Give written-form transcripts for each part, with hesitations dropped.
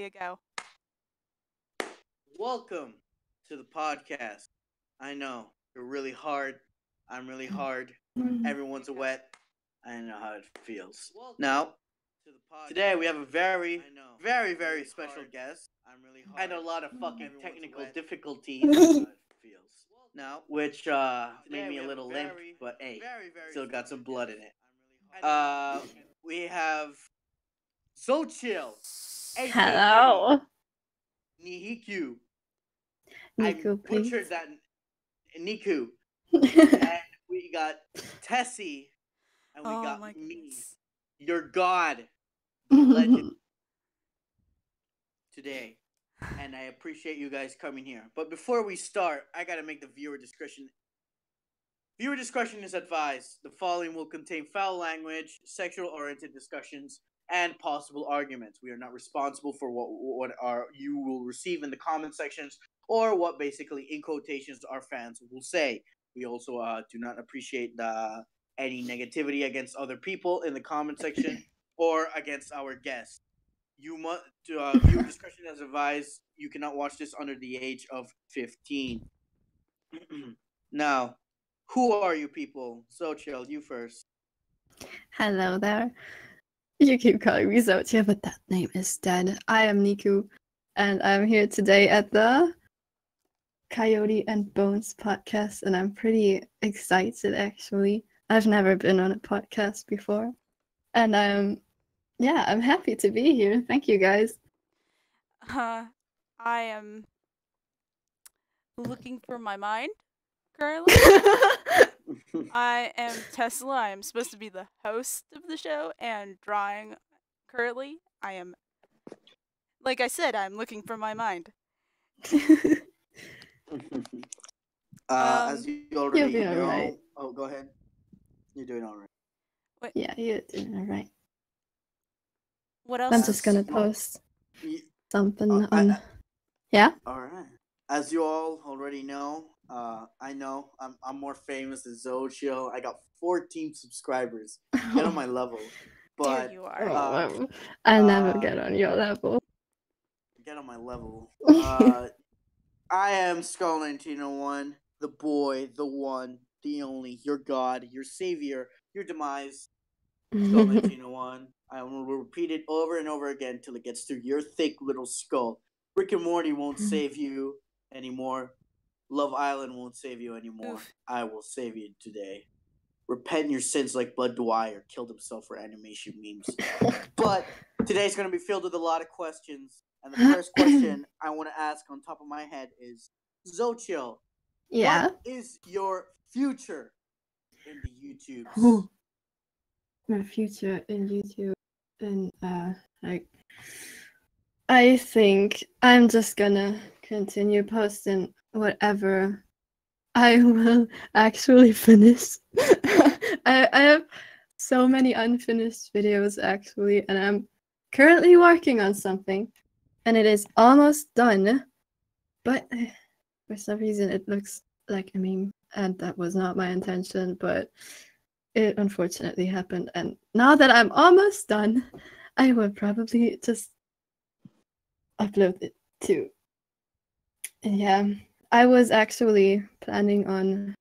you go. Welcome to the podcast. I know you're really hard. I'm really hard. Everyone's wet. I know how it feels. Now, today we have a very, very, very special guest. And a lot of fucking technical difficulties now, which made me a little limp, but hey, still got some blood in it. We have So Chill, aka Hello. nhyku. I Nico, please. butchered that Niku. And we got Tessie, and we Oh got my me, goodness. your god, legend today. And I appreciate you guys coming here. But before we start, I gotta make the viewer discretion. Viewer discretion is advised. The following will contain foul language, sexual-oriented discussions, and possible arguments. We are not responsible for what you will receive in the comment sections or what basically in quotations our fans will say. We also do not appreciate any negativity against other people in the comment section or against our guests. You must viewer discretion as advised. You cannot watch this under the age of 15. Now, who are you people? So Chill, you first. Hello there. You keep calling me Zotia, but that name is dead. I am Niku, and I'm here today at the Coyote and Bones podcast, and I'm pretty excited actually. I've never been on a podcast before, and I'm happy to be here. Thank you guys. I am looking for my mind currently. I am Teasila. I am supposed to be the host of the show and drawing currently. I am, like I said, I'm looking for my mind. As you already You'll be know, alright. oh, go ahead. You're doing all right. Yeah, you're doing alright. What else? I'm just gonna post Ye- something on. Yeah. All right. As you all already know, I know I'm more famous than Zochill. I got 14 subscribers. Get on my level. But There you are. Oh, I never get on your level. get on my level. I am Skull 1901, the boy, the one, the only, your god, your savior, your demise. Skull 1901. I will repeat it over and over again till it gets through your thick little skull. Rick and Morty won't save you anymore. Love Island won't save you anymore. Oof. I will save you today. Repent in your sins like Bud Dwyer killed himself for animation memes. But today's going to be filled with a lot of questions. And the first question I want to ask on top of my head is, Zochill, Yeah. what is your future in the YouTubes? My future in YouTube, and like, I think I'm just gonna continue posting whatever I will actually finish. I have so many unfinished videos actually, and I'm currently working on something, and it is almost done, but for some reason it looks like a meme, and that was not my intention, but it unfortunately happened. And now that I'm almost done, I will probably just upload it too. And yeah, I was actually planning on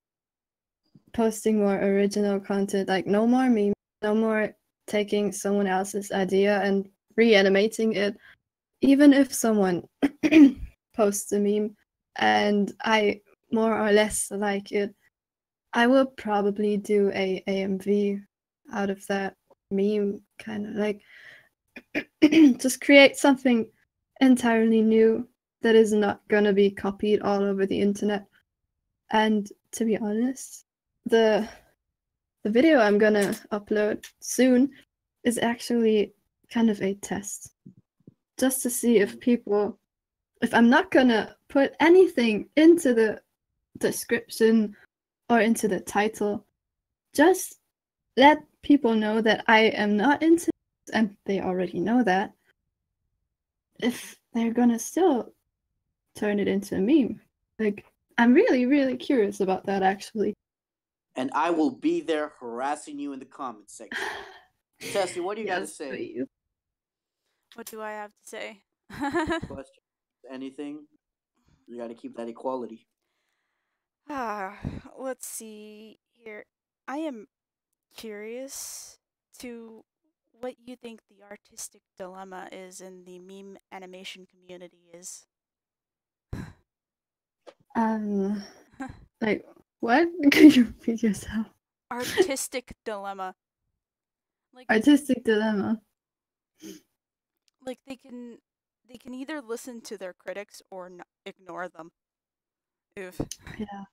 posting more original content, like no more memes, no more taking someone else's idea and reanimating it. Even if someone posts a meme and I more or less like it, I will probably do a AMV out of that meme, kind of like just create something entirely new that is not gonna be copied all over the internet. And to be honest, the video I'm gonna upload soon is actually kind of a test, just to see if I'm not gonna put anything into the description or into the title, just let people know that I am not into this, and they already know that, if they're gonna still turn it into a meme. Like, I'm really, really curious about that, actually. And I will be there harassing you in the comments section. Tessie, what do you got to say? Please. What do I have to say? Question. Anything? You got to keep that equality. Let's see here. I am curious to what you think the artistic dilemma is in the meme animation community is. Like what? Could you repeat yourself? Artistic dilemma. Like Artistic dilemma. like they can either listen to their critics or ignore them. Oof. Yeah.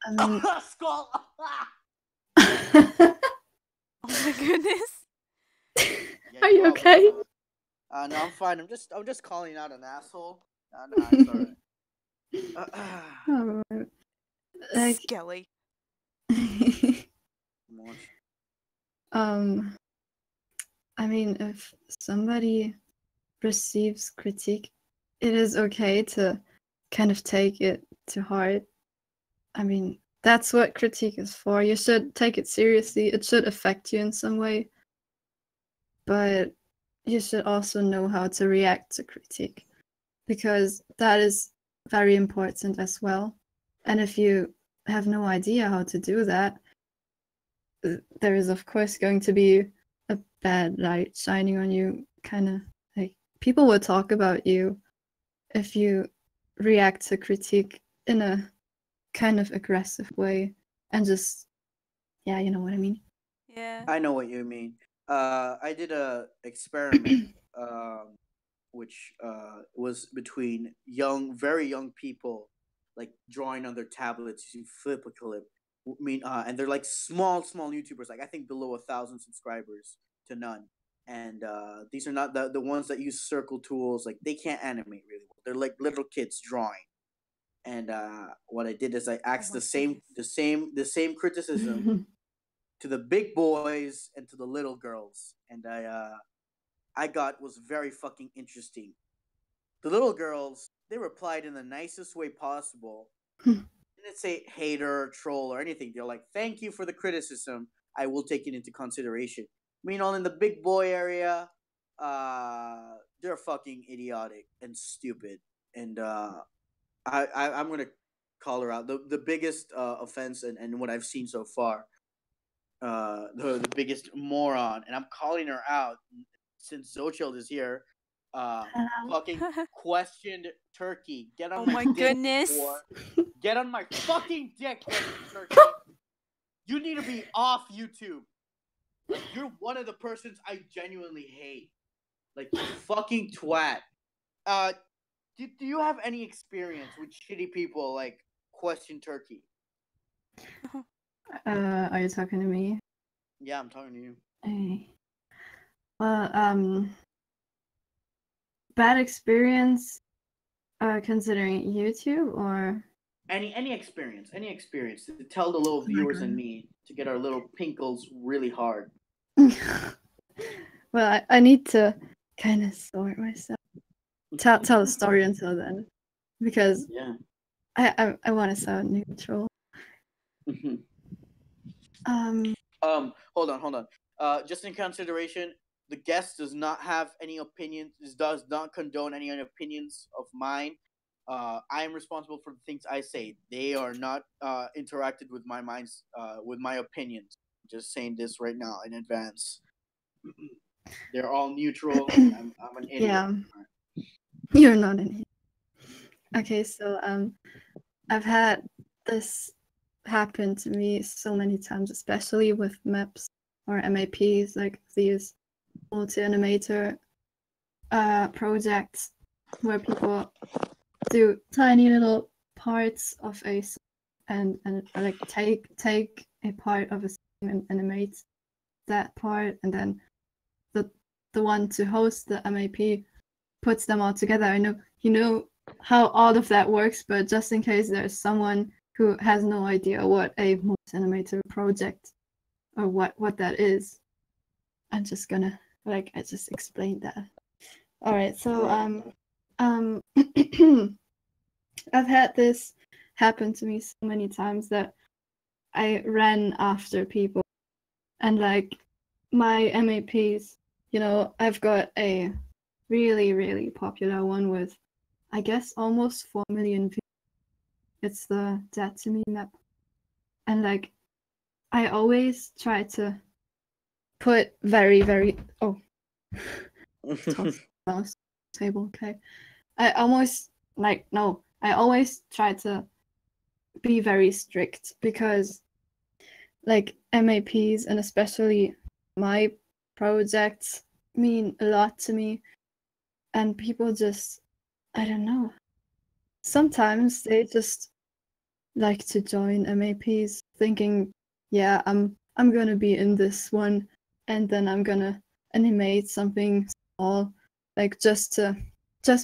I mean, Skull. Oh my goodness. Yeah, are you okay? No, I'm fine. I'm just calling out an asshole. No, it's alright. Oh, like, Skelly. um, I mean, if somebody receives critique, it is okay to kind of take it to heart. I mean, that's what critique is for. You should take it seriously. It should affect you in some way. But you should also know how to react to critique, because that is very important as well. And if you have no idea how to do that, there is of course going to be a bad light shining on you, kind of like people will talk about you if you react to critique in a kind of aggressive way and just, yeah, you know what I mean. Yeah. I know what you mean. I did a experiment, which was between very young people, like drawing on their tablets using Flipperclip. And they're like small YouTubers, like I think below 1,000 subscribers to none. And these are not the ones that use circle tools. Like they can't animate really well. They're like little kids drawing. And what I did is I asked my the same criticism to the big boys and to the little girls, and I got was very fucking interesting. The little girls, they replied in the nicest way possible. They didn't say hater, troll, or anything. They're like, "Thank you for the criticism. I will take it into consideration." Meanwhile, in the big boy area, they're fucking idiotic and stupid, and I'm gonna call her out. The biggest offense and what I've seen so far, the biggest moron, and I'm calling her out since Zochild is here. Fucking questioned Turkey. Get on Oh my my dick, goodness. whore. Get on my fucking dick, questioned Turkey. You need to be off YouTube. Like you're one of the persons I genuinely hate. Like you fucking twat. Do you have any experience with shitty people like question Turkey? Are you talking to me? Yeah, I'm talking to you. Hey. Well, bad experience considering YouTube or Any experience to tell the little viewers and me to get our little pinkles really hard. well, I need to kind of sort myself. Tell a story until then, because yeah, I want to sound neutral. Hold on. Just in consideration, the guest does not have any opinions. Does not condone any opinions of mine. I am responsible for the things I say. They are not interacted with my minds, with my opinions. Just saying this right now in advance. They're all neutral. I'm an idiot. Yeah, you're not an idiot. Okay, so I've had this happen to me so many times, especially with maps or MAPs, like these multi-animator projects where people do tiny little parts of a and like take a part of a scene and animate that part, and then the one to host the MAP puts them all together. I know you know how all of that works, but just in case there's someone who has no idea what a multi-animator project or what that is, I'm just gonna I just explained that. All right, so I've had this happen to me so many times that I ran after people, and like my MAPs, you know, I've got a really, really popular one with, I guess, almost 4 million views. It's the Dead to Me map. And like, I always try to put very, very, oh, mouse table, okay. I always try to be very strict because like MAPs and especially my projects mean a lot to me, and people just, I don't know, sometimes they just like to join MAPs thinking, yeah, I'm gonna be in this one and then I'm gonna animate something small, like just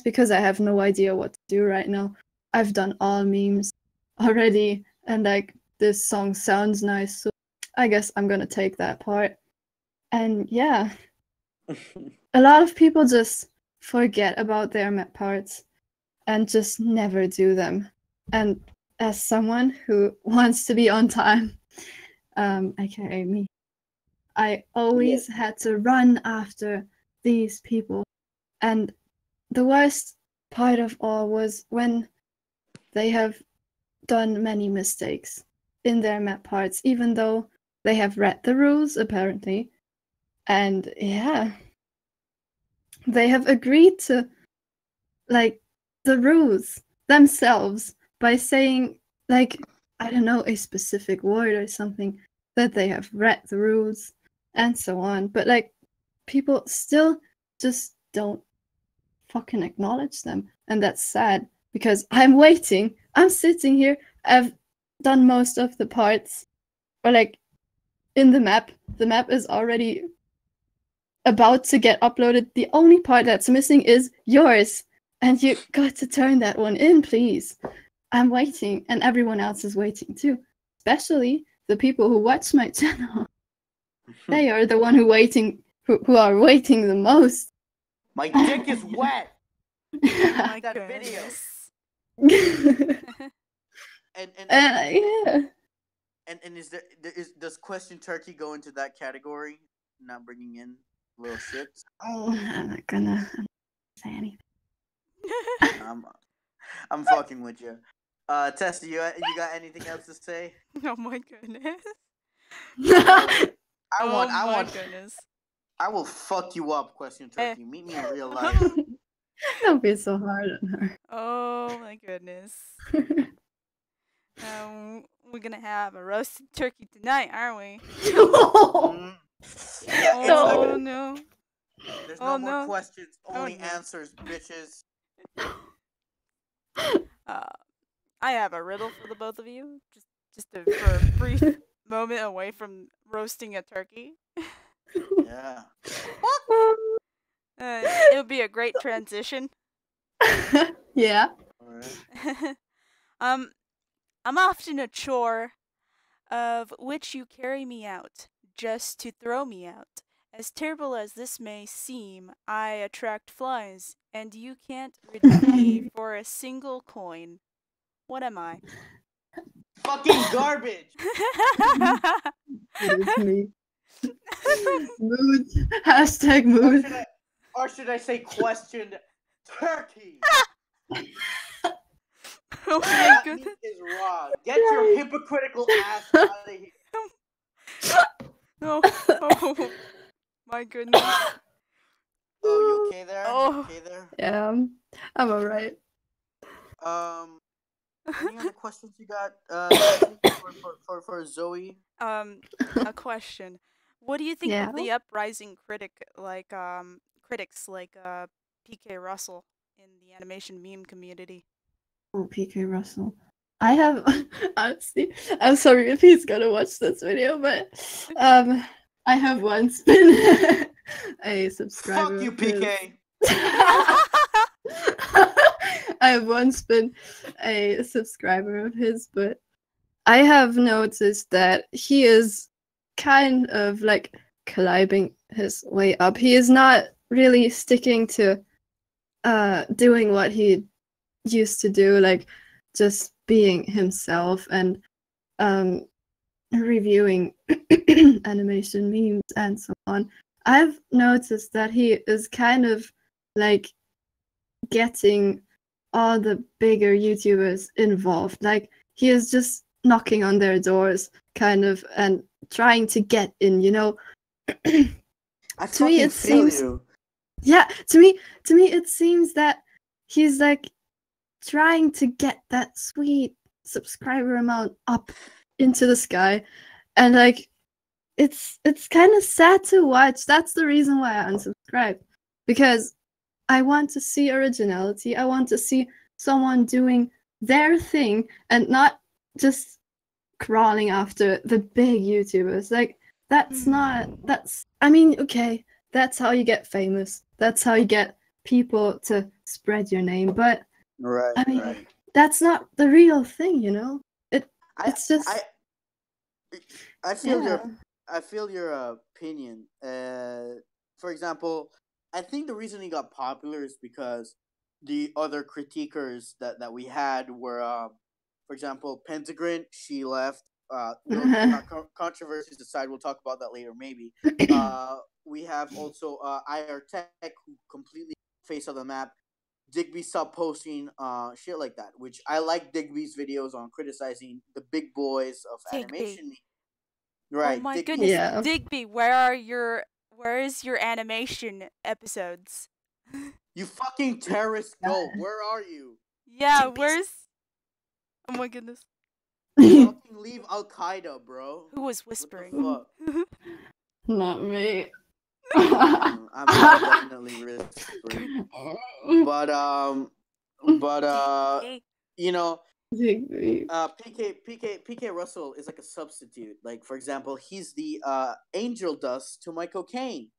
because I have no idea what to do right now. I've done all memes already and like this song sounds nice, so I guess I'm gonna take that part. And yeah, a lot of people just forget about their map parts and just never do them. And as someone who wants to be on time, aka me, I always had to run after these people. And the worst part of all was when they have done many mistakes in their map parts, even though they have read the rules, apparently. And yeah, they have agreed to like the rules themselves by saying like, I don't know, a specific word or something, that they have read the rules and so on. But like people still just don't fucking acknowledge them. And that's sad because I'm waiting. I'm sitting here. I've done most of the parts. Or like in the map is already about to get uploaded. The only part that's missing is yours. And you got to turn that one in, please. I'm waiting, and everyone else is waiting too. Especially the people who watch my channel. They are the one who are waiting the most. My dick is wet. My That video. goodness. Yeah. And does Question Turkey go into that category? Not bringing in little shits. Oh, I'm not gonna say anything. I'm fucking with you. Tessa, you got anything else to say? Oh my goodness. Goodness. I will fuck you up, Question Turkey. Meet me in real life. Don't be so hard on her. Oh my goodness. We're gonna have a roasted turkey tonight, aren't we? Yeah, oh no. There's Oh, no more no. questions, only no. answers, bitches. I have a riddle for the both of you. For a brief moment away from roasting a turkey. Yeah. It would be a great transition. Yeah. Alright. I'm often a chore of which you carry me out, just to throw me out. As terrible as this may seem, I attract flies, and you can't redeem me for a single coin. What am I? Fucking garbage! It is me. Mood. Hashtag mood. Or should I say questioned turkey? Oh my That goodness. meat is raw. Get your hypocritical ass out of here. Oh my goodness. Oh, you okay there? Oh. You okay there? Yeah, I'm alright. Any other questions you got? For Zoe. A question. What do you think Yeah. of the uprising critics like PK Russell in the animation meme community? Oh, PK Russell. I have honestly, I'm sorry if he's gonna watch this video, but I have once been a subscriber. Fuck you, PK. I have once been a subscriber of his, but I have noticed that he is kind of like climbing his way up. He is not really sticking to doing what he used to do, like just being himself and reviewing animation memes and so on. I've noticed that he is kind of like getting all the bigger YouTubers involved. Like he is just knocking on their doors, kind of, and trying to get in. You know, I to me fucking it feel seems. you. Yeah, to me it seems that he's like trying to get that sweet subscriber amount up into the sky, and like it's kind of sad to watch. That's the reason why I unsubscribed, because I want to see originality. I want to see someone doing their thing and not just crawling after the big YouTubers. Like that's I mean, okay, that's how you get famous. That's how you get people to spread your name. But Right. I mean, Right. that's not the real thing, you know? It's just I feel yeah. your opinion. For example, I think the reason he got popular is because the other critiquers that we had were, for example, Pentagram. She left. Controversies aside, we'll talk about that later. Maybe. We have also IR Tech, who completely face of the map. Digby stopped posting shit like that, which I like Digby's videos on criticizing the big boys of Digby. animation. Oh Right. my Digby. goodness, Yeah. Digby, where is your animation episodes? You fucking terrorist goat. Where are you? Yeah, Digby's- where's? Oh my goodness, Fucking leave Al Qaeda, bro. who was What the whispering? fuck? Not me. I'm definitely whispering. But Digby. you know, Digby. PK Russell is like a substitute. Like, for example, he's the angel dust to my cocaine.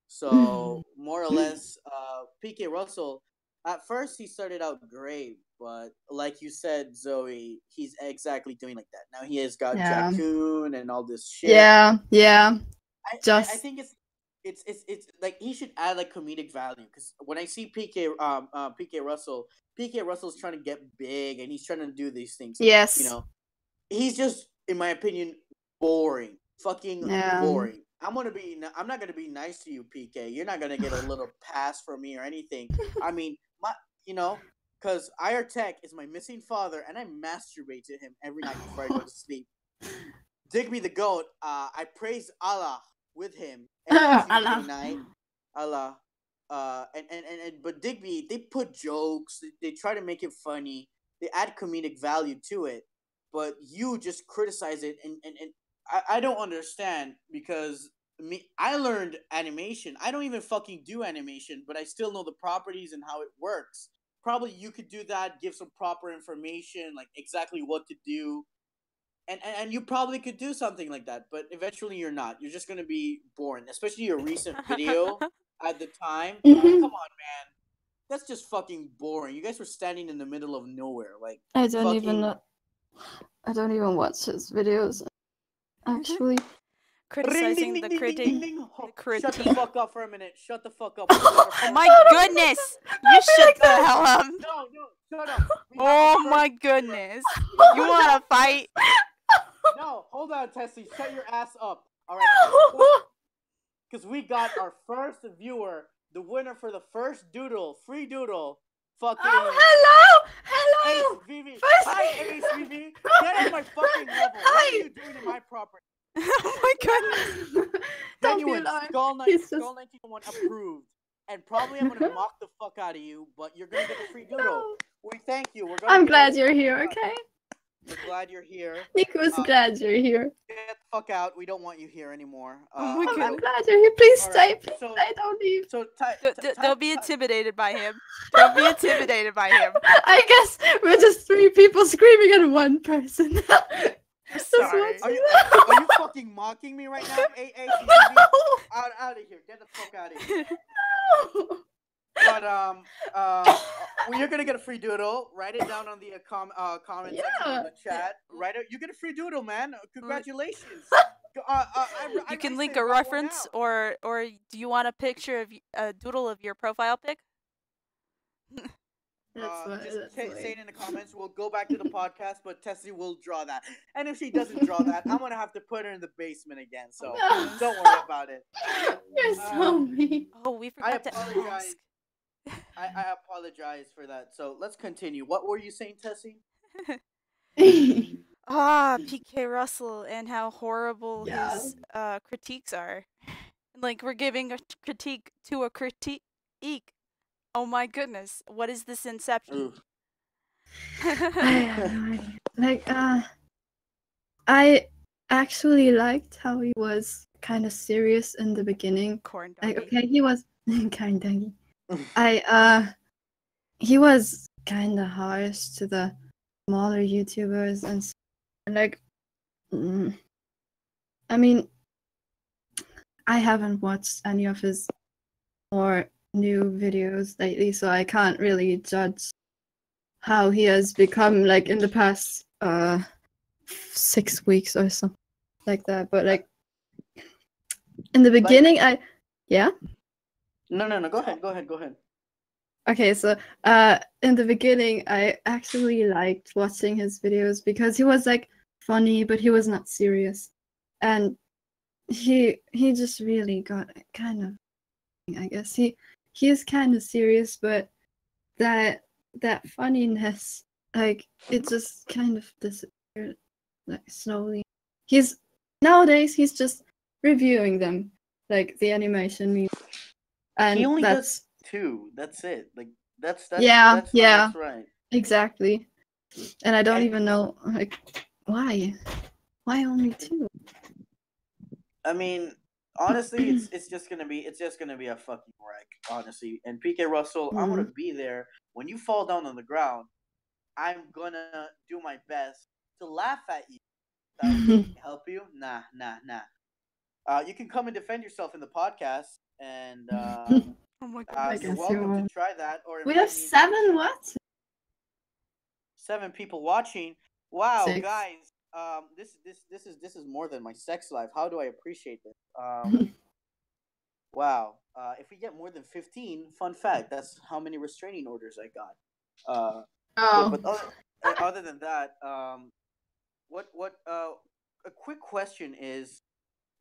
So more or less, PK Russell. At first, he started out great, but like you said, Zoe, he's exactly doing like that. Now he has got Yeah. Jackoon and all this shit. Yeah. I Just think it's like he should add like comedic value, because when I see PK Russell's trying to get big and he's trying to do these things. yes. You know, he's just, in my opinion, boring. Fucking Yeah. boring. I'm not gonna be nice to you, PK. You're not gonna get a little pass from me or anything. I mean, because IR Tech is my missing father, and I masturbate to him every night before I go to sleep. Digby the goat. I praise Allah with him every Tuesday Allah. night. Allah. But Digby, they put jokes. They try to make it funny. They add comedic value to it. But you just criticize it, and I don't understand, because I learned animation. I don't even fucking do animation, but I still know the properties and how it works. Probably you could do that, give some proper information, like exactly what to do. And you probably could do something like that, but eventually you're not. You're just gonna be boring, especially your recent video at the time. Come on, man, that's just fucking boring. You guys were standing in the middle of nowhere, like I don't fucking. even watch his videos. Actually, Criticizing the critic. Shut the critique. fuck up for a minute. Shut the fuck up. Oh my goodness! You shut the hell up! No, shut up. Oh my goodness! You wanna fight? No, hold on, Tessie. Shut your ass up. All right. Because we got our first viewer, the winner for the first free doodle. Fucking. Oh, hello. Ace VV. First- Hi, Ace VV. Get on my fucking level. What are you doing in my property? Oh my goodness! Don't be Genuine alarmed. Skull He's just- 1901 approved. And probably I'm gonna mock the fuck out of you, but you're gonna get a free doodle. No. We thank you. We're gonna I'm give glad you- you're here. Okay. We're glad you're here. Nico's glad you're here. Get the fuck out. We don't want you here anymore. Oh my I'm goodness. glad you're here. Please All stay. right, Please so- stay. Don't leave. So Don't be intimidated by him. Don't be intimidated by him. I guess we're just three people screaming at one person. Just sorry. one- Are you fucking mocking me right now? Out of here. Get the fuck out of here. But well, you're gonna get a free doodle. Write it down on the comment section in the chat. You get a free doodle, man. Congratulations. You can link a reference, or do you want a picture of a doodle of your profile pic? Just say it in the comments. We'll go back to the podcast, but Tessie will draw that. And if she doesn't draw that, I'm gonna have to put her in the basement again. So don't worry about it. You're so mean. Oh, we I forgot to apologize. ask. I apologize for that. So let's continue. What were you saying, Tessie? PK Russell and how horrible Yeah. his critiques are. Like we're giving a critique to a critique. Oh my goodness, what is this Inception? Ooh. I have no idea. Like, I actually liked how he was kind of serious in the beginning. Corn Like, doggy. okay, he was kind of. He was kind of harsh to the smaller YouTubers and like, I mean, I haven't watched any of his more new videos lately, so I can't really judge how he has become like in the past 6 weeks or something like that. But like in the beginning, yeah. No. Go ahead. Okay, so in the beginning, I actually liked watching his videos because he was like funny, but he was not serious, and he just really got kind of, I guess he is kind of serious, but that funniness, like it just kind of disappeared like slowly. Nowadays he's just reviewing them, like the animation memes, and He only that's does 2. That's it. Like that's yeah, that's right. exactly. And I don't And even know like why only 2. I mean, honestly, it's just gonna be a fucking wreck, honestly. And PK Russell, I'm gonna be there when you fall down on the ground. I'm gonna do my best to laugh at you. That will help you? Nah. You can come and defend yourself in the podcast, and Oh my I goodness. you're guess you welcome to will. try that. Or We have invite me. 7 what? 7 people watching. Wow, 6. guys. This is more than my sex life. How do I appreciate this? Wow. If we get more than 15, fun fact, that's how many restraining orders I got. Oh. But other than that, what a quick question is,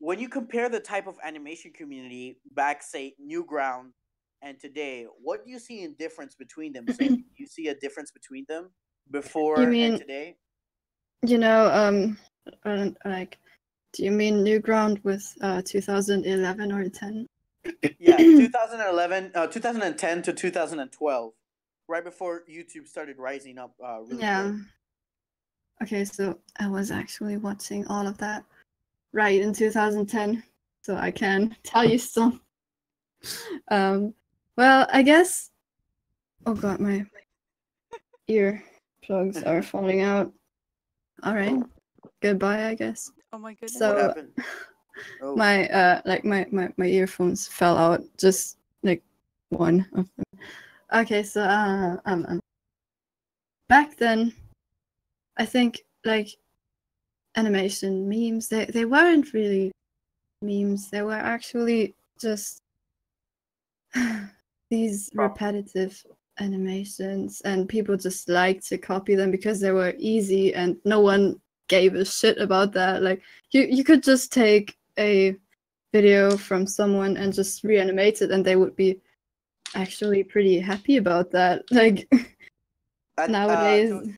when you compare the type of animation community back, say, Newground and today, what do you see in difference between them? So, do you see a difference between them before You mean, and today? like, do you mean Newground with 2011 or 10? Yeah, 2011, 2010 to 2012, right before YouTube started rising up really Yeah. quick. Okay, so I was actually watching all of that right in 2010, so I can tell you some. Well, I guess. Oh god, my ear plugs are falling out. All right, goodbye, I guess. Oh my goodness. So, What happened? Oh. my like my earphones fell out, just like one of them. Okay, so back then, I think like animation memes, they weren't really memes. They were actually just these repetitive animations, and people just liked to copy them because they were easy and no one gave a shit about that. Like you could just take a video from someone and just reanimate it and they would be actually pretty happy about that. Like nowadays,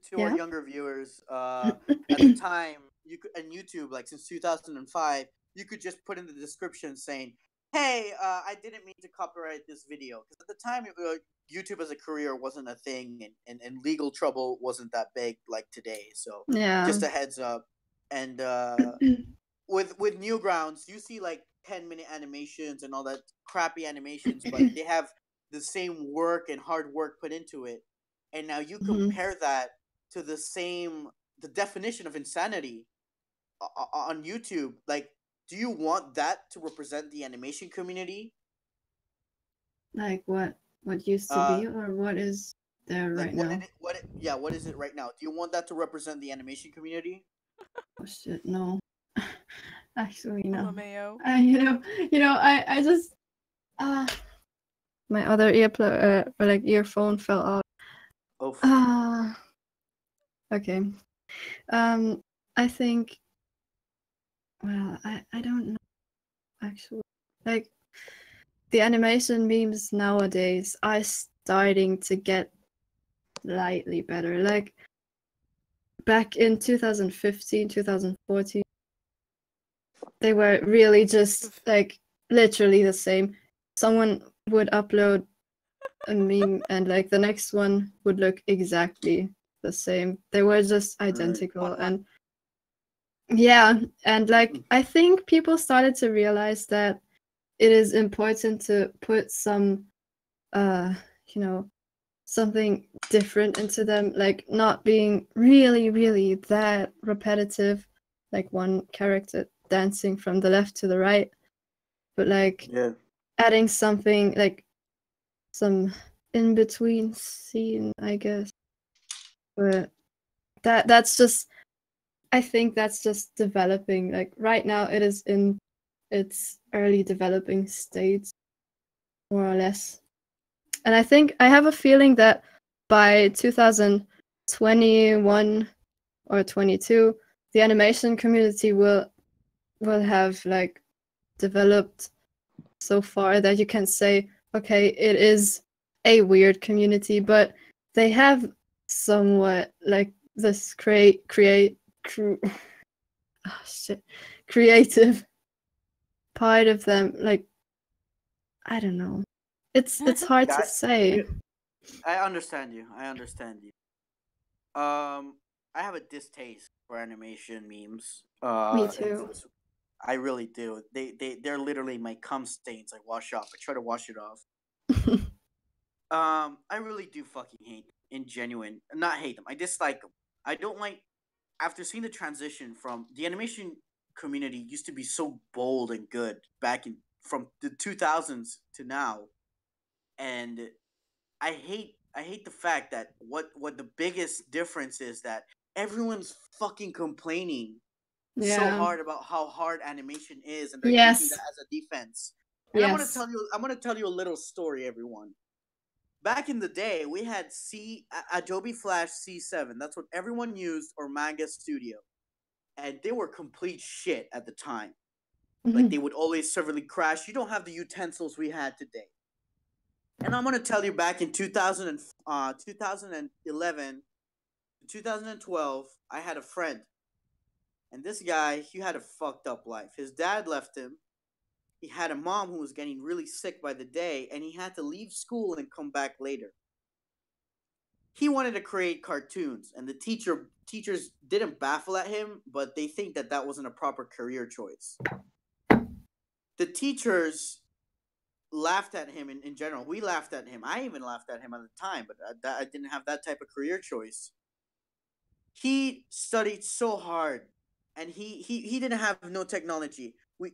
To our yeah. younger viewers, at the time, you could, and YouTube, like since 2005, you could just put in the description saying, "Hey, I didn't mean to copyright this video," because at the time, YouTube as a career wasn't a thing, and legal trouble wasn't that big like today. So, Yeah. just a heads up. And with Newgrounds, you see like 10-minute animations and all that crappy animations, but they have the same work and hard work put into it. And now you compare that to the definition of insanity on YouTube. Like, do you want that to represent the animation community? Like what used to be, or what is there Like right now? what is it right now? Do you want that to represent the animation community? Oh shit, no. Actually, no. LMAO. I just my other earphone fell out. Oh. Okay. I think. Well, I don't know actually. Like, the animation memes nowadays are starting to get slightly better. Like back in 2015, 2014, they were really just like literally the same. Someone would upload a meme and like the next one would look exactly the same. They were just identical. And yeah, and like I think people started to realize that it is important to put some you know, something different into them, like not being really that repetitive, like one character dancing from the left to the right, but like adding something like some in between scene, I guess. But that's just, I think that's just developing. Like right now it is in its early developing stage, more or less. And I think I have a feeling that by 2021 or 22, the animation community will have like developed so far that you can say, okay, it is a weird community, but they have somewhat like this creative part of them. Like I don't know, it's hard to say. I understand you. I have a distaste for animation memes. Me too. I really do. They're literally my cum stains. I wash off. I try to wash it off. I really do fucking hate them. In genuine, not hate them. I dislike them. I don't like. After seeing the transition from the animation community used to be so bold and good back in from the 2000s to now, and I hate the fact that what the biggest difference is that everyone's fucking complaining so hard about how hard animation is, and they're using that as a defense. And I'm gonna tell you a little story, everyone. Back in the day, we had Adobe Flash C7. That's what everyone used, or Manga Studio, and they were complete shit at the time. Like they would always severely crash. You don't have the utensils we had today. And I'm gonna tell you, back in 2011 to 2012, I had a friend, and this guy, he had a fucked up life. His dad left him. He had a mom who was getting really sick by the day, and he had to leave school and come back later. He wanted to create cartoons, and the teachers didn't baffle at him, but they think that that wasn't a proper career choice. The teachers laughed at him in general. We laughed at him. I even laughed at him at the time, but I didn't have that type of career choice. He studied so hard, and he didn't have no technology. We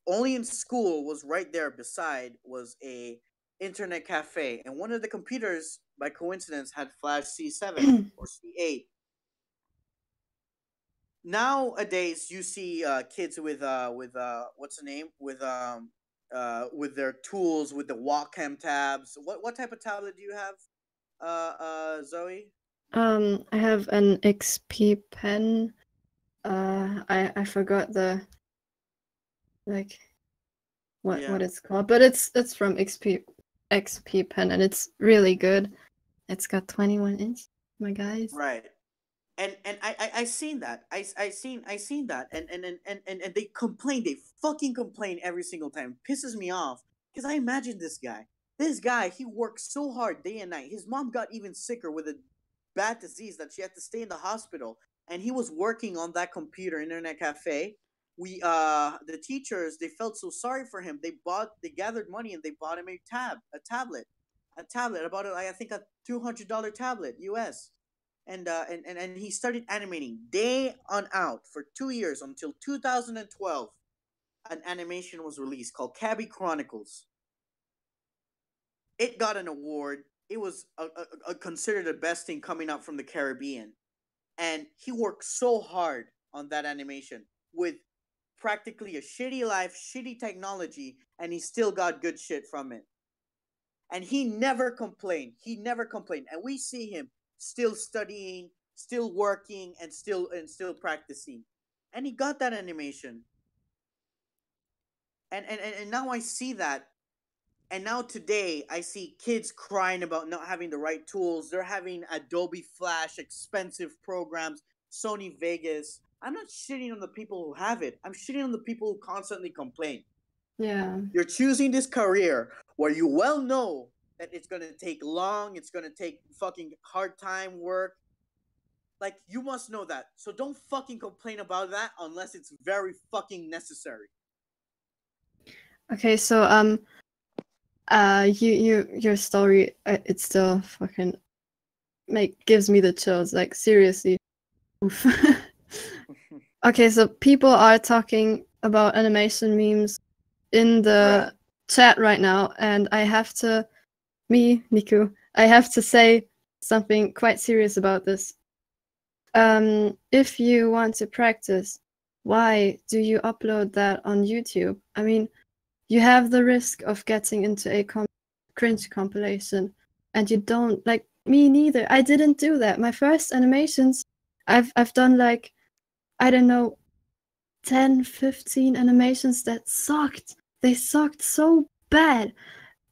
only in school was right there beside was a internet cafe, and one of the computers by coincidence had Flash C7 or C8. Nowadays, you see kids with what's the name with their tools with the Wacom tabs. What type of tablet do you have, Zoe? I have an XP pen. I forgot the like what it's called, but it's from XP pen, and it's really good. It's got 21 inch, my guys. Right. And I seen that. I seen that, and they complain. They fucking complain every single time. It pisses me off because I imagine this guy. This guy, he works so hard day and night. His mom got even sicker with a bad disease that she had to stay in the hospital, and he was working on that computer internet cafe. The teachers, they felt so sorry for him. They gathered money and they bought him a tablet, about I think a $200 tablet US. And he started animating day on out for 2 years until 2012. An animation was released called Cabby Chronicles. It got an award. It was considered the best thing coming out from the Caribbean, and he worked so hard on that animation with practically a shitty life, shitty technology, and he still got good shit from it. And he never complained. And we see him still studying, still working, and still practicing. And he got that animation. And now I see that And now today, I see kids crying about not having the right tools. They're having Adobe Flash, expensive programs, Sony Vegas. I'm not shitting on the people who have it. I'm shitting on the people who constantly complain. Yeah. You're choosing this career where you well know that it's going to take long, it's going to take fucking hard time work. Like, you must know that. So don't fucking complain about that unless it's very fucking necessary. Okay, so your story, it still fucking gives me the chills. Like, seriously. Oof. Okay, so people are talking about animation memes in the chat right now, and I have to, nhyku, I have to say something quite serious about this. If you want to practice, why do you upload that on YouTube? I mean, you have the risk of getting into a cringe compilation, and you don't, like, me neither. I didn't do that. My first animations, I've done like, I don't know, 10, 15 animations that sucked. They sucked so bad.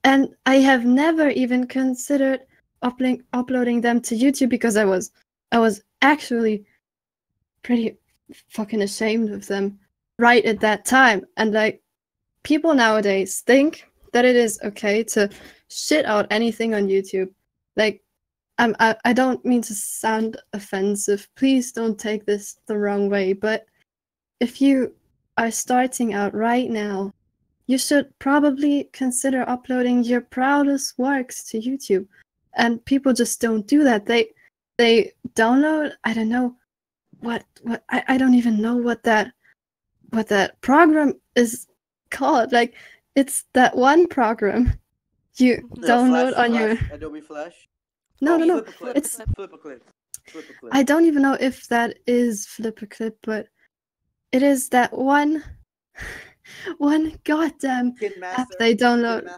And I have never even considered uploading them to YouTube because I was actually pretty fucking ashamed of them right at that time. And like, people nowadays think that it is okay to shit out anything on YouTube. Like, I don't mean to sound offensive. Please don't take this the wrong way. But if you are starting out right now, you should probably consider uploading your proudest works to YouTube. And people just don't do that. They download, I don't know what I don't even know what that program is called. Like, it's that one program you download on your Adobe Flash. No. It's Flip a Clip. I don't even know if that is Flip a Clip, but it is that one goddamn app they download.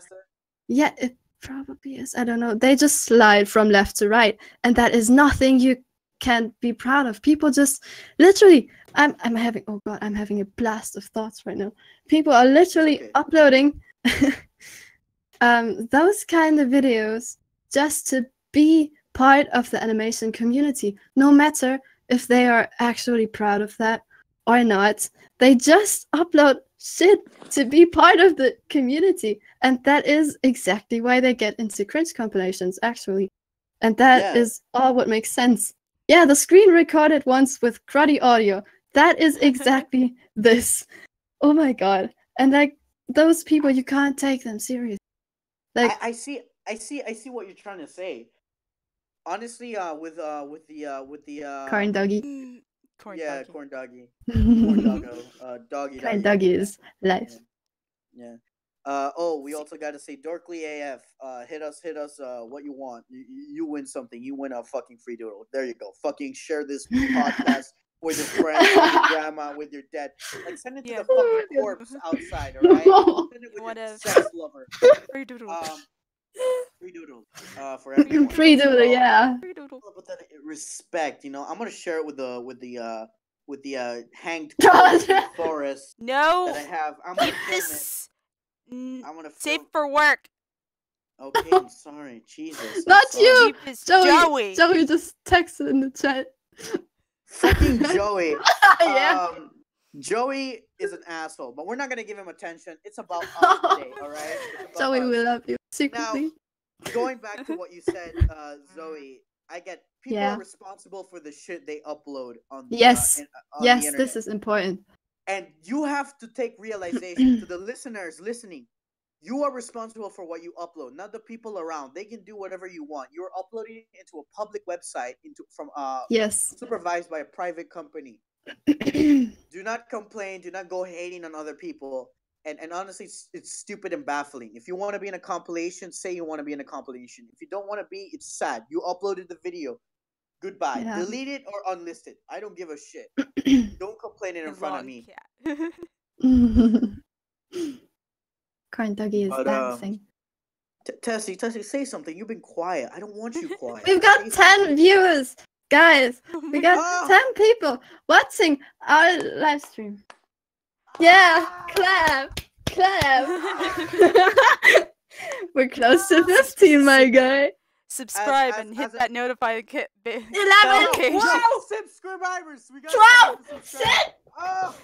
Yeah, it probably is. I don't know. They just slide from left to right, and that is nothing you can be proud of. People just literally. I'm having a blast of thoughts right now. People are literally uploading those kind of videos just to be part of the animation community, no matter if they are actually proud of that or not. They just upload shit to be part of the community, and that is exactly why they get into cringe compilations, actually. And that is all what makes sense. Yeah, the screen recorded once with cruddy audio. That is exactly this. Oh my god. And like, those people, you can't take them seriously. Like, I see what you're trying to say. Honestly, with the corn doggy. Corn doggy. Corn doggo. Doggy. Corn doggy is life. Yeah. We also got to say Dorkly AF. Hit us. What you want? You win something. You win a fucking free doodle. There you go. Fucking share this podcast with your friends, with your grandma, with your dad. Like, send it to the fucking corpse outside. All right. Send it with your sex lover. Free doodle. Free doodles. For everyone. Free doodle, yeah. Free doodle. But that respect, I'm gonna share it with the hanged forest. No. That I have. I'm gonna keep this. I'm gonna safe for work. Okay, I'm sorry. Jesus. Not you! Joey. Joey just texted in the chat. Fucking Joey. Yeah. Joey is an asshole, but we're not gonna give him attention. It's about us today, alright? Joey, we love you. Secretly. Now, going back to what you said, Zoe, I get people are responsible for the shit they upload on the, yes, the internet. This is important. And you have to take realization to the listeners listening. You are responsible for what you upload, not the people around. They can do whatever you want. You're uploading it into a public website, supervised by a private company. Do not complain. Do not go hating on other people. And honestly, it's stupid and baffling. If you want to be in a compilation, say you want to be in a compilation. If you don't want to be, it's sad. You uploaded the video. Goodbye. Yeah. Delete it or unlist it. I don't give a shit. Don't complain in front of me. Corn doggy is dancing. Tessie, say something. You've been quiet. I don't want you quiet. We've got 10 viewers, guys. We got 10 people watching our live stream. Yeah, clap. We're close to 15, my guy. Subscribe as- and hit as a- that notification. 11! Wow, Wow! subscribers! We got 12! 7 subscribers. Oh,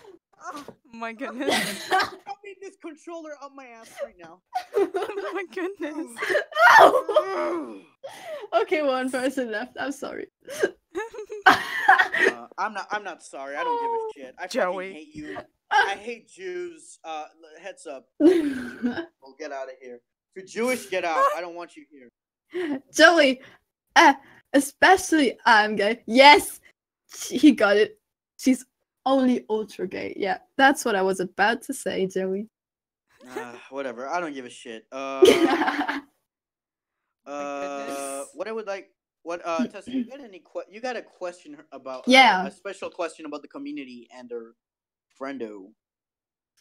Oh my goodness. shoving this controller up my ass right now. Oh my goodness. No! Okay, one person left. I'm sorry. I'm not sorry. I don't give a shit. I Joey. fucking hate you. I hate Jews. Heads up. We'll get out of here. If you're Jewish, get out. I don't want you here. Joey, especially I'm gay. Yes, he got it. She's only ultra gay. Yeah, that's what I was about to say, Joey. Whatever. I don't give a shit. goodness. What I would like. What Tessa, you got any you got a question about Yeah. a special question about the community and their friendo.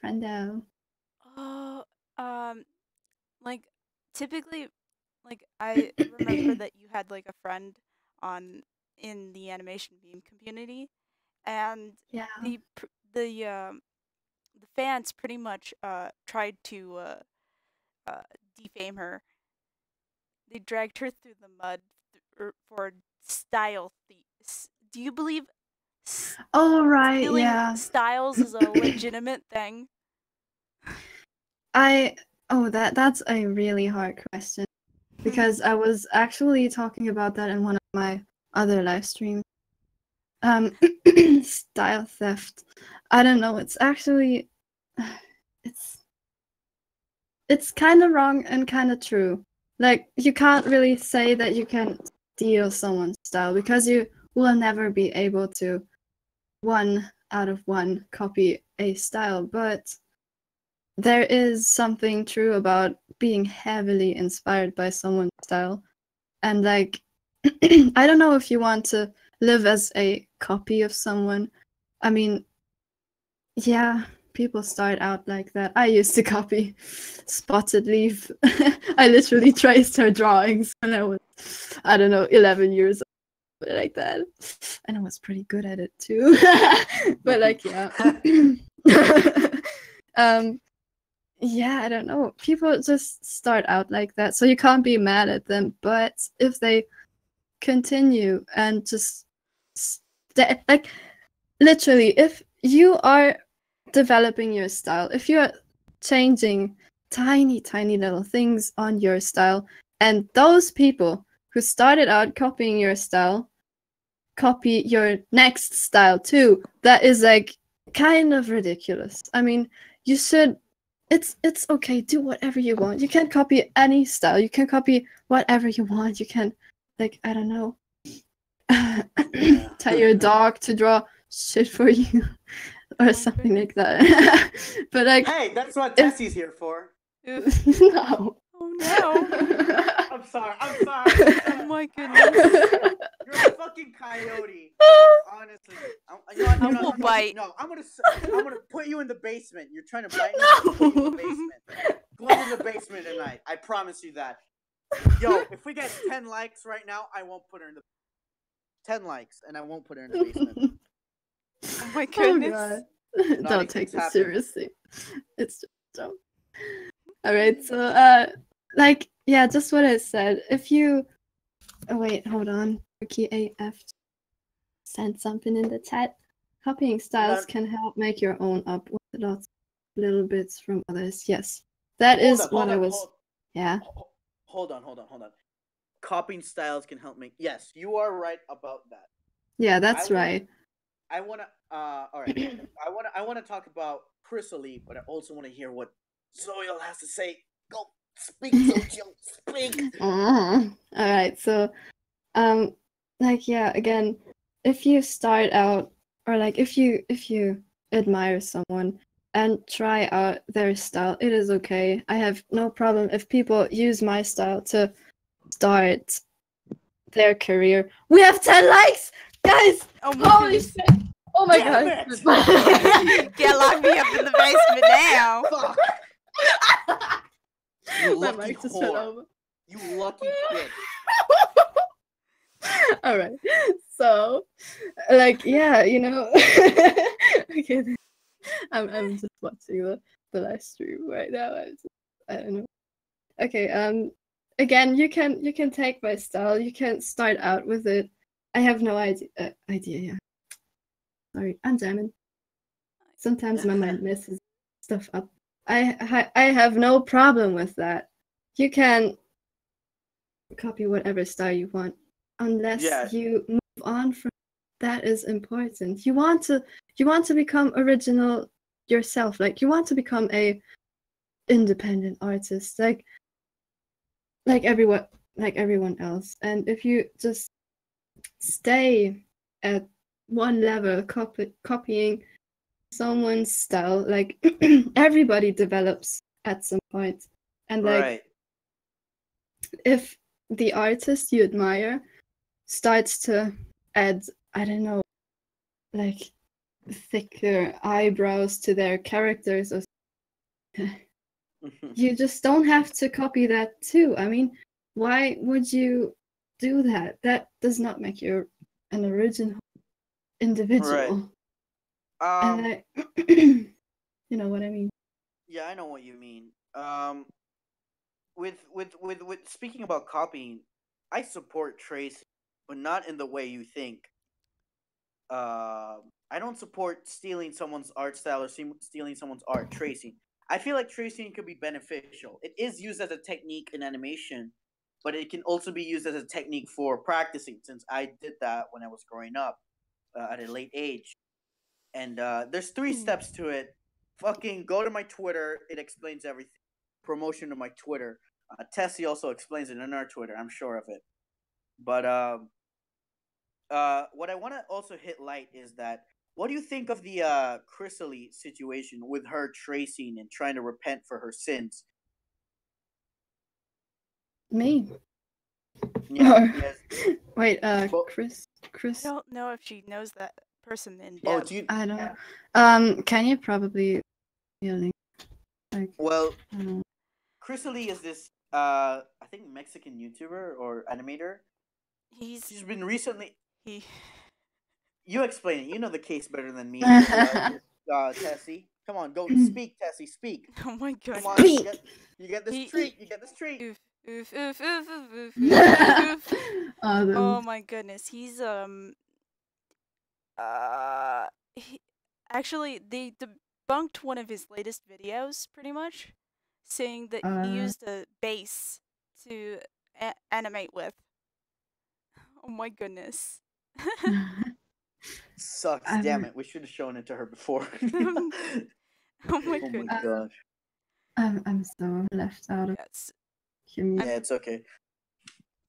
Friendo. Oh, like typically, like I remember that you had like a friend in the animation meme community, and Yeah. the fans pretty much tried to defame her. They dragged her through the mud for style thieves. Do you believe Oh right, stealing yeah. styles is a legitimate thing? That's a really hard question because I was actually talking about that in one of my other live streams. Style theft. I don't know. It's actually it's kind of wrong and kind of true. Like you can't really say that you can steal someone's style because you will never be able to 1 out of 1 copy a style, but there is something true about being heavily inspired by someone's style. And like I don't know if you want to live as a copy of someone. I mean, yeah, people start out like that. I used to copy Spotted Leaf. I literally traced her drawings when I was, I don't know, 11 years old, like that. And I was pretty good at it too. But like, yeah. Yeah, I don't know. People just start out like that, so you can't be mad at them. But if they continue and just like literally, if you are developing your style, if you are changing tiny little things on your style, and those people who started out copying your style copy your next style too, that is like kind of ridiculous. I mean, you should it's okay, do whatever you want. You can copy any style, you can copy whatever you want. You can, like, I don't know, tell your dog to draw shit for you or something like that. But like, Hey, that's what Tessie's here for. no. Oh no. I'm sorry. Oh my goodness. You're a fucking coyote. Honestly, I will bite. No, I'm gonna put you in the basement. You're trying to bite me. I'm gonna put you in the basement. Go into the basement tonight. I promise you that. Yo, if we get 10 likes right now, I won't put her in the 10 likes, and I won't put her in the basement. Oh my goodness. Oh God. Don't take this seriously. It's just a joke. All right, so like, yeah, just what I said. If you, oh wait, hold on. Ricky AF sent something in the chat. Copying styles can help make your own up with lots of little bits from others. Yes, that is what I was. Yeah. Hold on. Copying styles can help make. Yes, you are right about that. Yeah, that's right. I wanna. All right. I wanna talk about Chrysalie, but I also want to hear what Zoey has to say. Go speak, Zoey. Speak. All right, so, like, yeah, again, if you start out, or like if you admire someone and try out their style, it is okay. I have no problem if people use my style to start their career. We have 10 likes, guys. Oh my Holy goodness. shit! Oh my Damn god! it. Can't lock me up in the basement now. Fuck. You My lucky mic just fell whore. over. You lucky kid. All right, so, like, yeah, you know, okay, I'm just watching the live stream right now. I don't know. Okay. Again, you can take my style. You can start out with it. I have no idea. Yeah. Sorry, I'm jamming. Sometimes my mind messes stuff up. I have no problem with that. You can copy whatever style you want, unless Yeah. you move on from. That is important. You want to become original yourself. Like you want to become a independent artist, like everyone else. And if you just stay at one level, copying someone's style, like everybody develops at some point. And like Right. if the artist you admire starts to add, I don't know, like thicker eyebrows to their characters, or you just don't have to copy that too. I mean, why would you do that? That does not make you an original individual. And Right. you know what I mean. Yeah, I know what you mean. With speaking about copying, I support tracing, but not in the way you think. I don't support stealing someone's art style or stealing someone's art. Tracing. I feel like tracing could be beneficial. It is used as a technique in animation, but it can also be used as a technique for practicing. Since I did that when I was growing up at a late age, and there's three steps to it. Fucking go to my Twitter. It explains everything. Promotion of my Twitter. Tessie also explains it on our Twitter. I'm sure of it. But what I want to also hit light is that what do you think of the Chrysalie situation with her tracing and trying to repent for her sins? Me. Yeah. Yes. Wait, Well, Chris. I don't know if she knows that person in depth. oh, do you? I don't. Can you probably link? Like, Well, I don't know. Chrysalie is this I think Mexican YouTuber or animator. She's been recently. He. You explain it. You know the case better than me. Tessie, come on, go speak, Tessie, speak. Oh my god. Come on, you get this treat. You get this treat. Oof, oof, oof, oof, oof, oof, oof. Awesome. Oh my goodness, he's he, actually they debunked one of his latest videos pretty much, saying that he used a base to animate with. Oh my goodness. Sucks. Damn it. We should have shown it to her before. Oh my Oh goodness. my gosh. I'm so left out of Yeah, it's okay.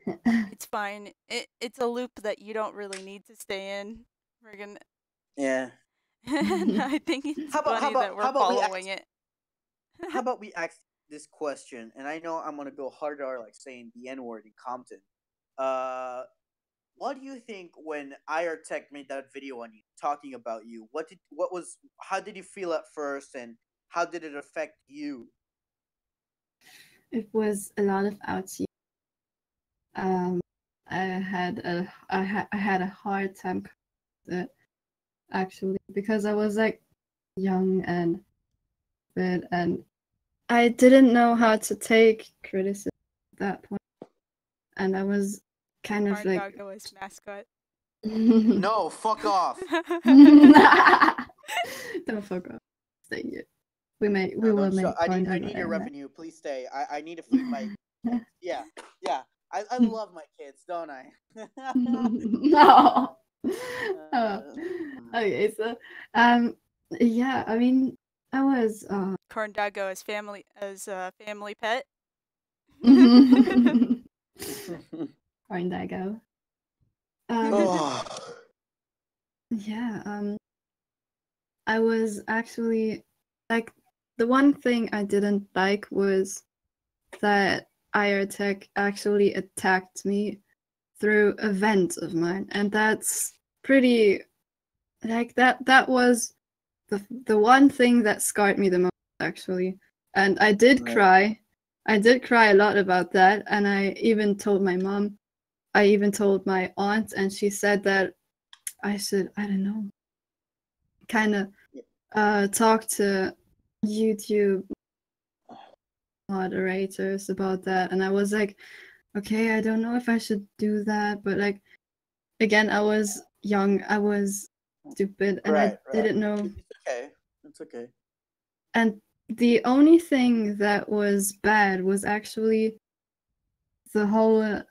It's fine. It's a loop that you don't really need to stay in. We're gonna. Yeah. I think it's funny that we're following it. How about we ask this question? And I know I'm gonna go harder, like saying the N word in Compton. What do you think when IRTech made that video on you, talking about you? How did you feel at first, and how did it affect you? It was a lot of ouchie. I had a hard time with it, actually, because I was like young and fit, and I didn't know how to take criticism at that point, and I was kind of like as mascot. No, fuck off. Don't fuck off. Stay here. We will make. I need your revenue. Please stay. I need to feed my. Yeah. I love my kids, don't I? No. Okay, so yeah, I mean, I was Corn Doggo as family pet. Corn Doggo. Yeah, I was actually like, the one thing I didn't like was that IRTech actually attacked me through a vent of mine, and that's pretty, like, that was the one thing that scarred me the most, actually. And I did cry. I did cry a lot about that, and I even told my mom. I even told my aunt, and she said that I should, I don't know, kind of talk to YouTube moderators about that, and I was like, okay, I don't know if I should do that, but like, again, I was young, I was stupid, and I didn't know. It's okay. And the only thing that was bad was actually the whole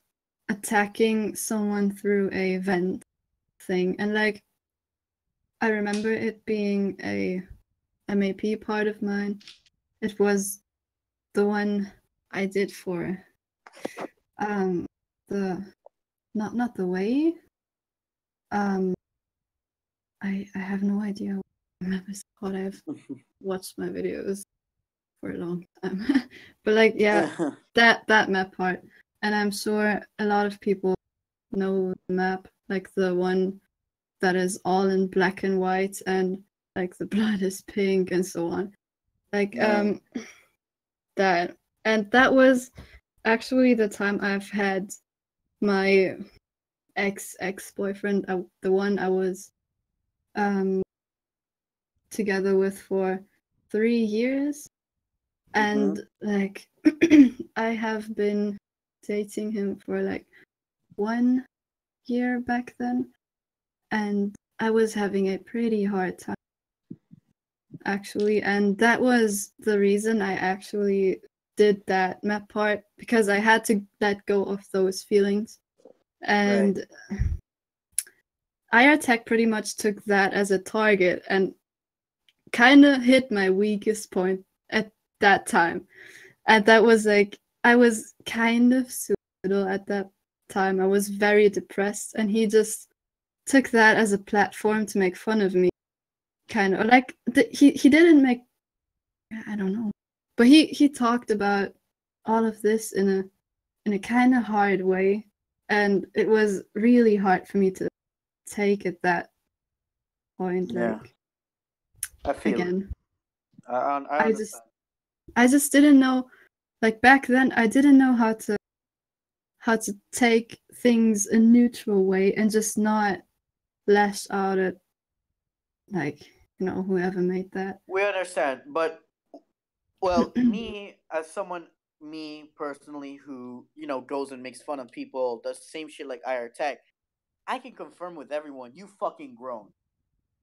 attacking someone through a vent thing. And like, I remember it being a MAP part of mine. It was the one I did for the not the way. I have no idea what the map is called. I've watched my videos for a long time. But like, yeah, that map part. And I'm sure a lot of people know the map, like the one that is all in black and white and like the blood is pink and so on. Like that. And that was actually the time I've had my ex-boyfriend, the one I was together with for 3 years. And like I have been dating him for like 1 year back then, and I was having a pretty hard time actually, and that was the reason I actually did that map part, because I had to let go of those feelings. And IRTech pretty much took that as a target and kind of hit my weakest point at that time. And that was like, I was kind of suicidal at that time. I was very depressed, and he just took that as a platform to make fun of me. Kind of like, he didn't make, I don't know, but he talked about all of this in a kind of hard way, and it was really hard for me to take at that point. Yeah. Like, I feel again, I I just didn't know, like back then I didn't know how to take things a neutral way and just not lash out at, like, you know, whoever made that. We understand, but well, me personally, who goes and makes fun of people, does the same shit like IR I can confirm with everyone, you fucking grown,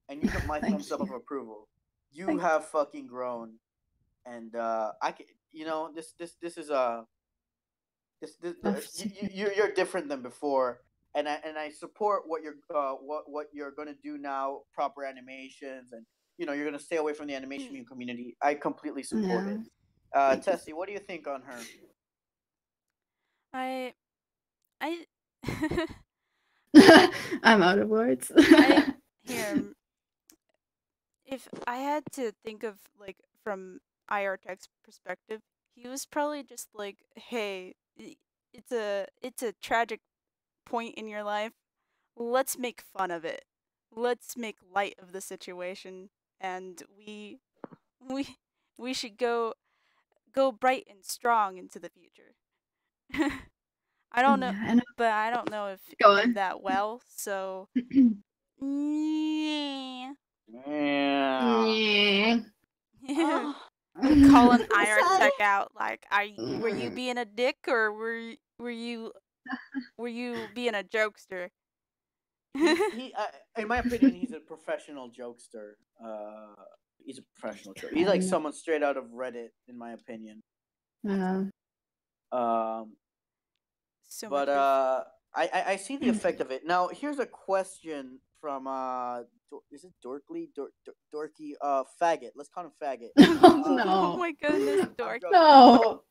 and you get my thumbs up of approval. You have fucking grown, and I can, this is you're different than before, and I support what you're gonna do now, proper animations, and you're gonna stay away from the animation community. I completely support it. Tessie, what do you think on her? I I'm out of words. here, if I had to think of like from IR Tech's perspective, he was probably just like, "Hey, it's a tragic point in your life. Let's make fun of it. Let's make light of the situation, and we we should go bright and strong into the future." I don't know, but I don't know if I'm that well, so yeah. I'm calling IR Tech out. Like, were you being a dick, or were you being a jokester? he in my opinion, he's a professional jokester. He's a professional joker. He's like someone straight out of Reddit, in my opinion. Yeah. But I see the effect of it. Now, here's a question from is it Dorky faggot? Let's call him faggot. No. Oh my goodness, Dork. No.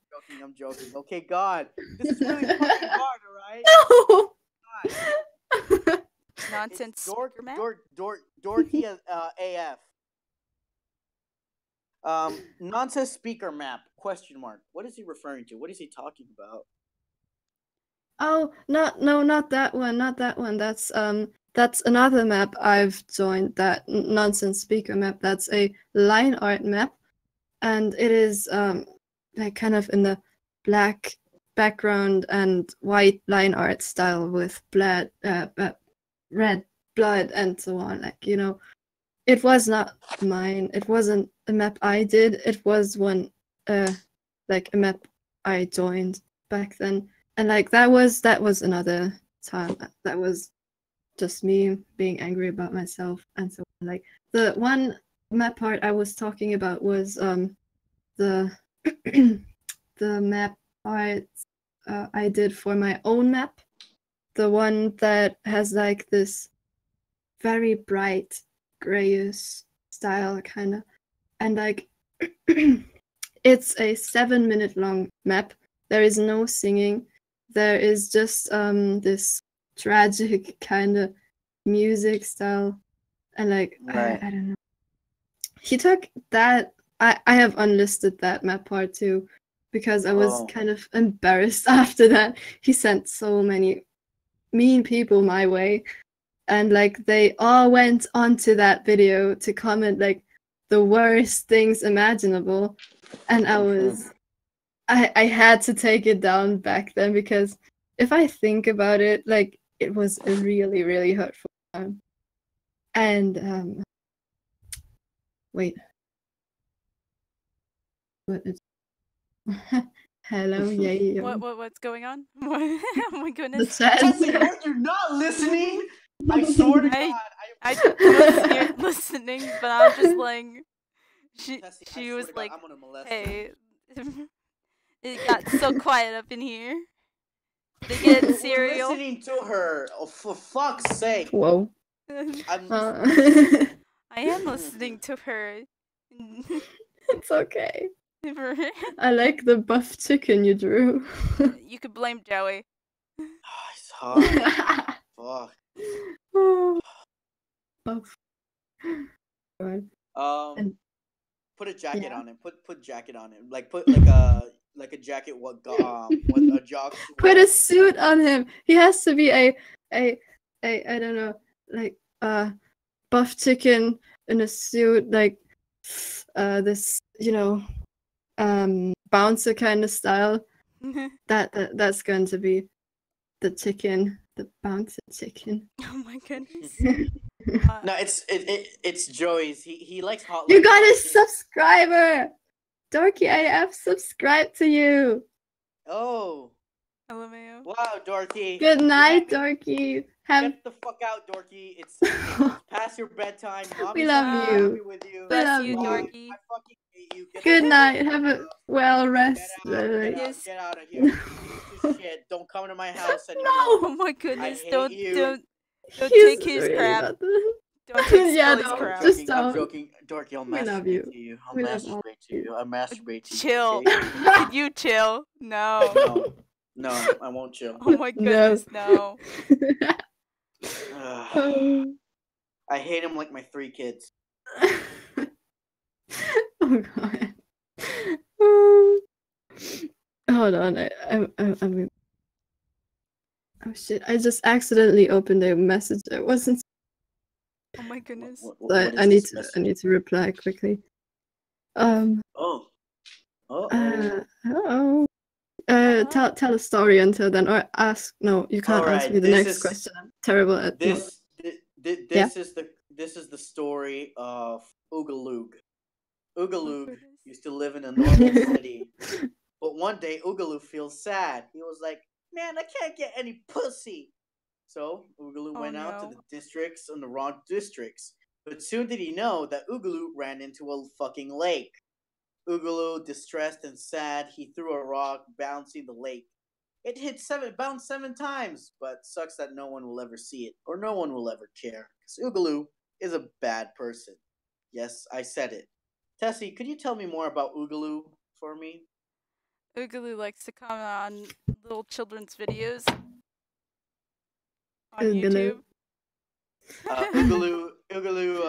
I'm joking. Okay, God, this is really fucking hard, all right? No. Nonsense speaker map? Dorky AF. Nonsense speaker map? Question mark. What is he referring to? What is he talking about? Oh, not that one. Not that one. That's another map I've joined. That nonsense speaker map. That's a line art map, and it is like kind of in the black background and white line art style with red blood and so on. Like, it was not mine. It wasn't a map I did. It was one like a map I joined back then, and like that was another time. That was just me being angry about myself, and so like the one map part I was talking about was the the map part I did for my own map, the one that has like this very bright grayish style kind of, and like it's a 7-minute long map. There is no singing. There is just this tragic kind of music style, and like Right. I don't know. He took that. I have unlisted that map part too, because I was kind of embarrassed after that. He sent so many mean people my way, and like they all went onto that video to comment like the worst things imaginable, and I had to take it down back then, because if I think about it, like it was a really, really hurtful time. And wait, what is hello, yay. What's going on? Oh my The goodness. chat. Tessie, you're not listening. I swear to God, I was here listening, but I was just like, Tessie, I she swear was to God, like, I'm gonna molest hey, it got so quiet up in here. They get We're cereal. listening to her. Oh, for fuck's sake. Whoa. I'm. I am listening to her. It's okay. I like the buff chicken you drew. You could blame Joey. It's hard. Fuck. Buff. God. Um, And- put a jacket yeah. on him. Put jacket on him. Like put like a jacket. What a jocks. Put a suit on him. He has to be a I don't know, like buff chicken in a suit, like this, bouncer kind of style. That's going to be the chicken, the bouncer chicken. Oh my goodness. No, it's Joey's. He likes hot. You got a subscriber, Dorky AF. Subscribe to you. Oh. LMAO. Wow, Dorky. Good night, Dorky. Get the fuck out, Dorky. It's past your bedtime. We Mommy's love not you. happy with you. Bless you, love you. Dorky. I fucking hate you. Good night. Have a well rest. Yes. Get out of here. You piece of shit. Don't come to my house anymore. Oh my goodness. hate Don't you. don't He's take his really crap. not the- Don't take Yeah, Scully's no, crap. just I'm don't. joking. Dorky, I'll We love masturbate you. to you. I'll We love all masturbate to you. I'll masturbate to you. Chill. Okay? Could you chill? No. No, I won't chill. Oh my goodness, no. Oh. I hate him like my 3 kids. Oh god. Oh. Hold on. I'm. Oh shit! I just accidentally opened a message. It wasn't. Oh my goodness. What is I need this to. message? I need to reply quickly. Oh. Hello. Tell a story until then, or ask. No, you can't ask Alright, me the this next is- question. I'm terrible at. This Yeah? this is the story of Oogaloog. Oogaloog goodness. used to live in a normal city, but one day Oogaloo feels sad. He was like, "Man, I can't get any pussy." So Oogaloo Oh, went out to no. the districts and the wrong districts. But soon did he know that Oogaloo ran into a fucking lake. Oogaloo, distressed and sad, he threw a rock, bouncing the lake. It bounced 7 times, but sucks that no one will ever see it, or no one will ever care, because Oogaloo is a bad person. Yes, I said it. Tessie, could you tell me more about Oogaloo for me? Oogaloo likes to comment on little children's videos on Oogaloo. YouTube. Oogaloo Oogaloo.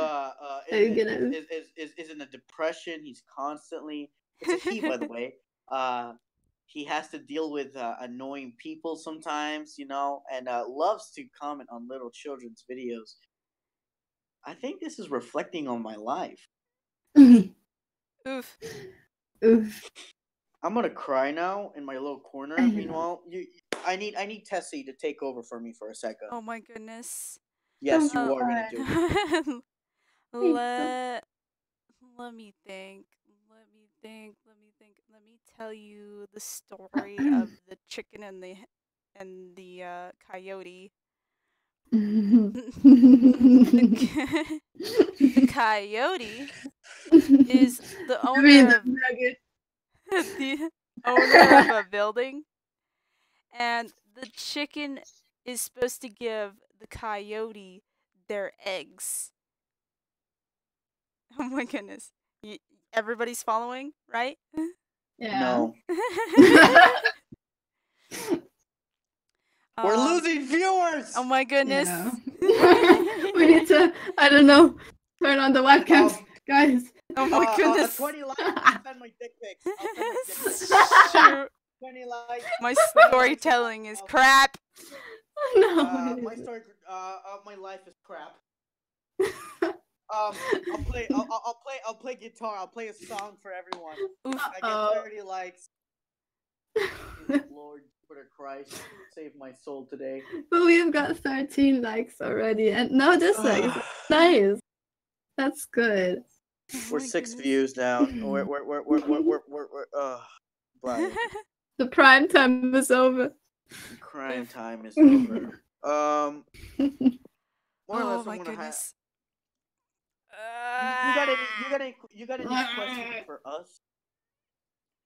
is in a depression. He's constantly, it's a he, by the way. He has to deal with annoying people sometimes, and loves to comment on little children's videos. I think this is reflecting on my life. Oof. Oof. I'm gonna cry now in my little corner. I know. Meanwhile, I need Tessie to take over for me for a second. Oh my goodness. Yes, you Oh, are gonna do it. Let me think. Let me tell you the story of the chicken and the coyote. The coyote is the owner of the owner of a building, and the chicken is supposed to give the coyote their eggs. Oh my goodness. Everybody's following, right? Yeah. No. We're losing viewers! Oh my goodness. Yeah. We need to, I don't know, turn on the webcams, guys. Oh my goodness. 20 likes, I'll send my dick pics. I'll send my dick pics. Shoot. 20 likes. My storytelling is crap. No. My story, my life is crap. I'll play guitar. I'll play a song for everyone. Oof. I get 30 likes. Lord, for Christ, save my soul today. But we've got 13 likes already, and no dislikes. Nice. That's good. We're 6 views down. We're bye. The prime time is over. Crime time is over. More or less, Oh my I'm gonna goodness. you got any questions for us?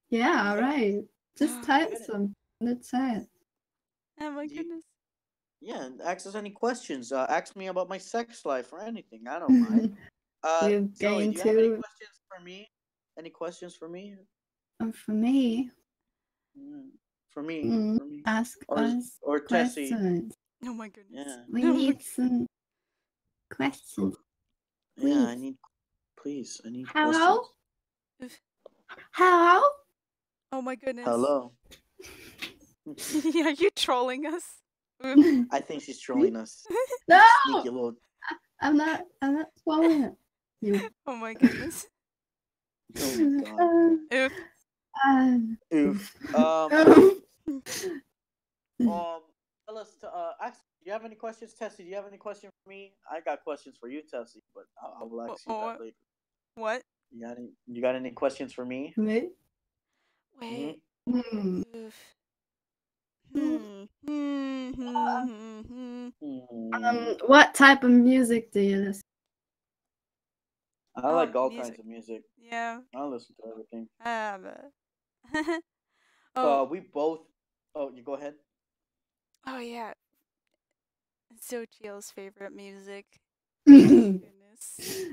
Yeah, all right. Just type some. That's it. Oh my goodness. Yeah, ask us any questions. Ask me about my sex life or anything. I don't mind. We've Zoe, gained do you have any 2. questions for me? Any questions for me? For me, For me. ask us Or Tessie. questions. Oh my goodness. Yeah. We need some questions. Yeah, I Please. need. Please, I need Hello? questions. Hello? Oh my goodness. Hello. Are you trolling us? I think she's trolling us. No! Sneaky little. I'm not swallowing it. You. Oh my goodness. Oh my god. Oof. Oof. Tell us to ask. Do you have any questions, Tessie? Do you have any question for me? I got questions for you, Tessie, but I'll ask you that later. What? You got any questions for me? Me? Wait. Mm-hmm. What type of music do you listen? I like all music. kinds of music. Yeah. I listen to everything. We both. Oh, you go ahead. Oh yeah. Xochitl's favorite music. Goodness.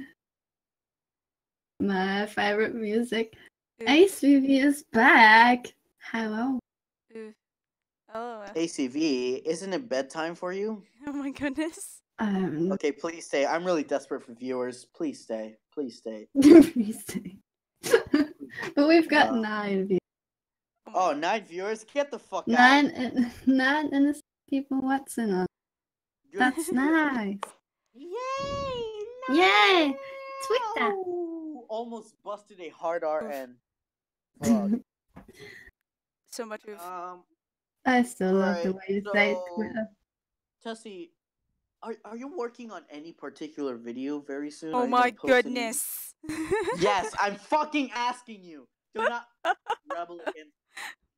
My favorite music. ACV is back. Hello. Oh. ACV, isn't it bedtime for you? Oh my goodness. Okay, please stay. I'm really desperate for viewers. Please stay. Please stay. Please stay. But we've got 9 views. Oh, 9 viewers? Get the fuck out. 9 innocent people watching us. That's nice. Yay! Yay! Twitter. Almost busted a hard RN. Fuck. So much of. I still love the way you say Twitter. Tessie, are you working on any particular video very soon? Oh my goodness. Yes, I'm fucking asking you. Do not rebel again.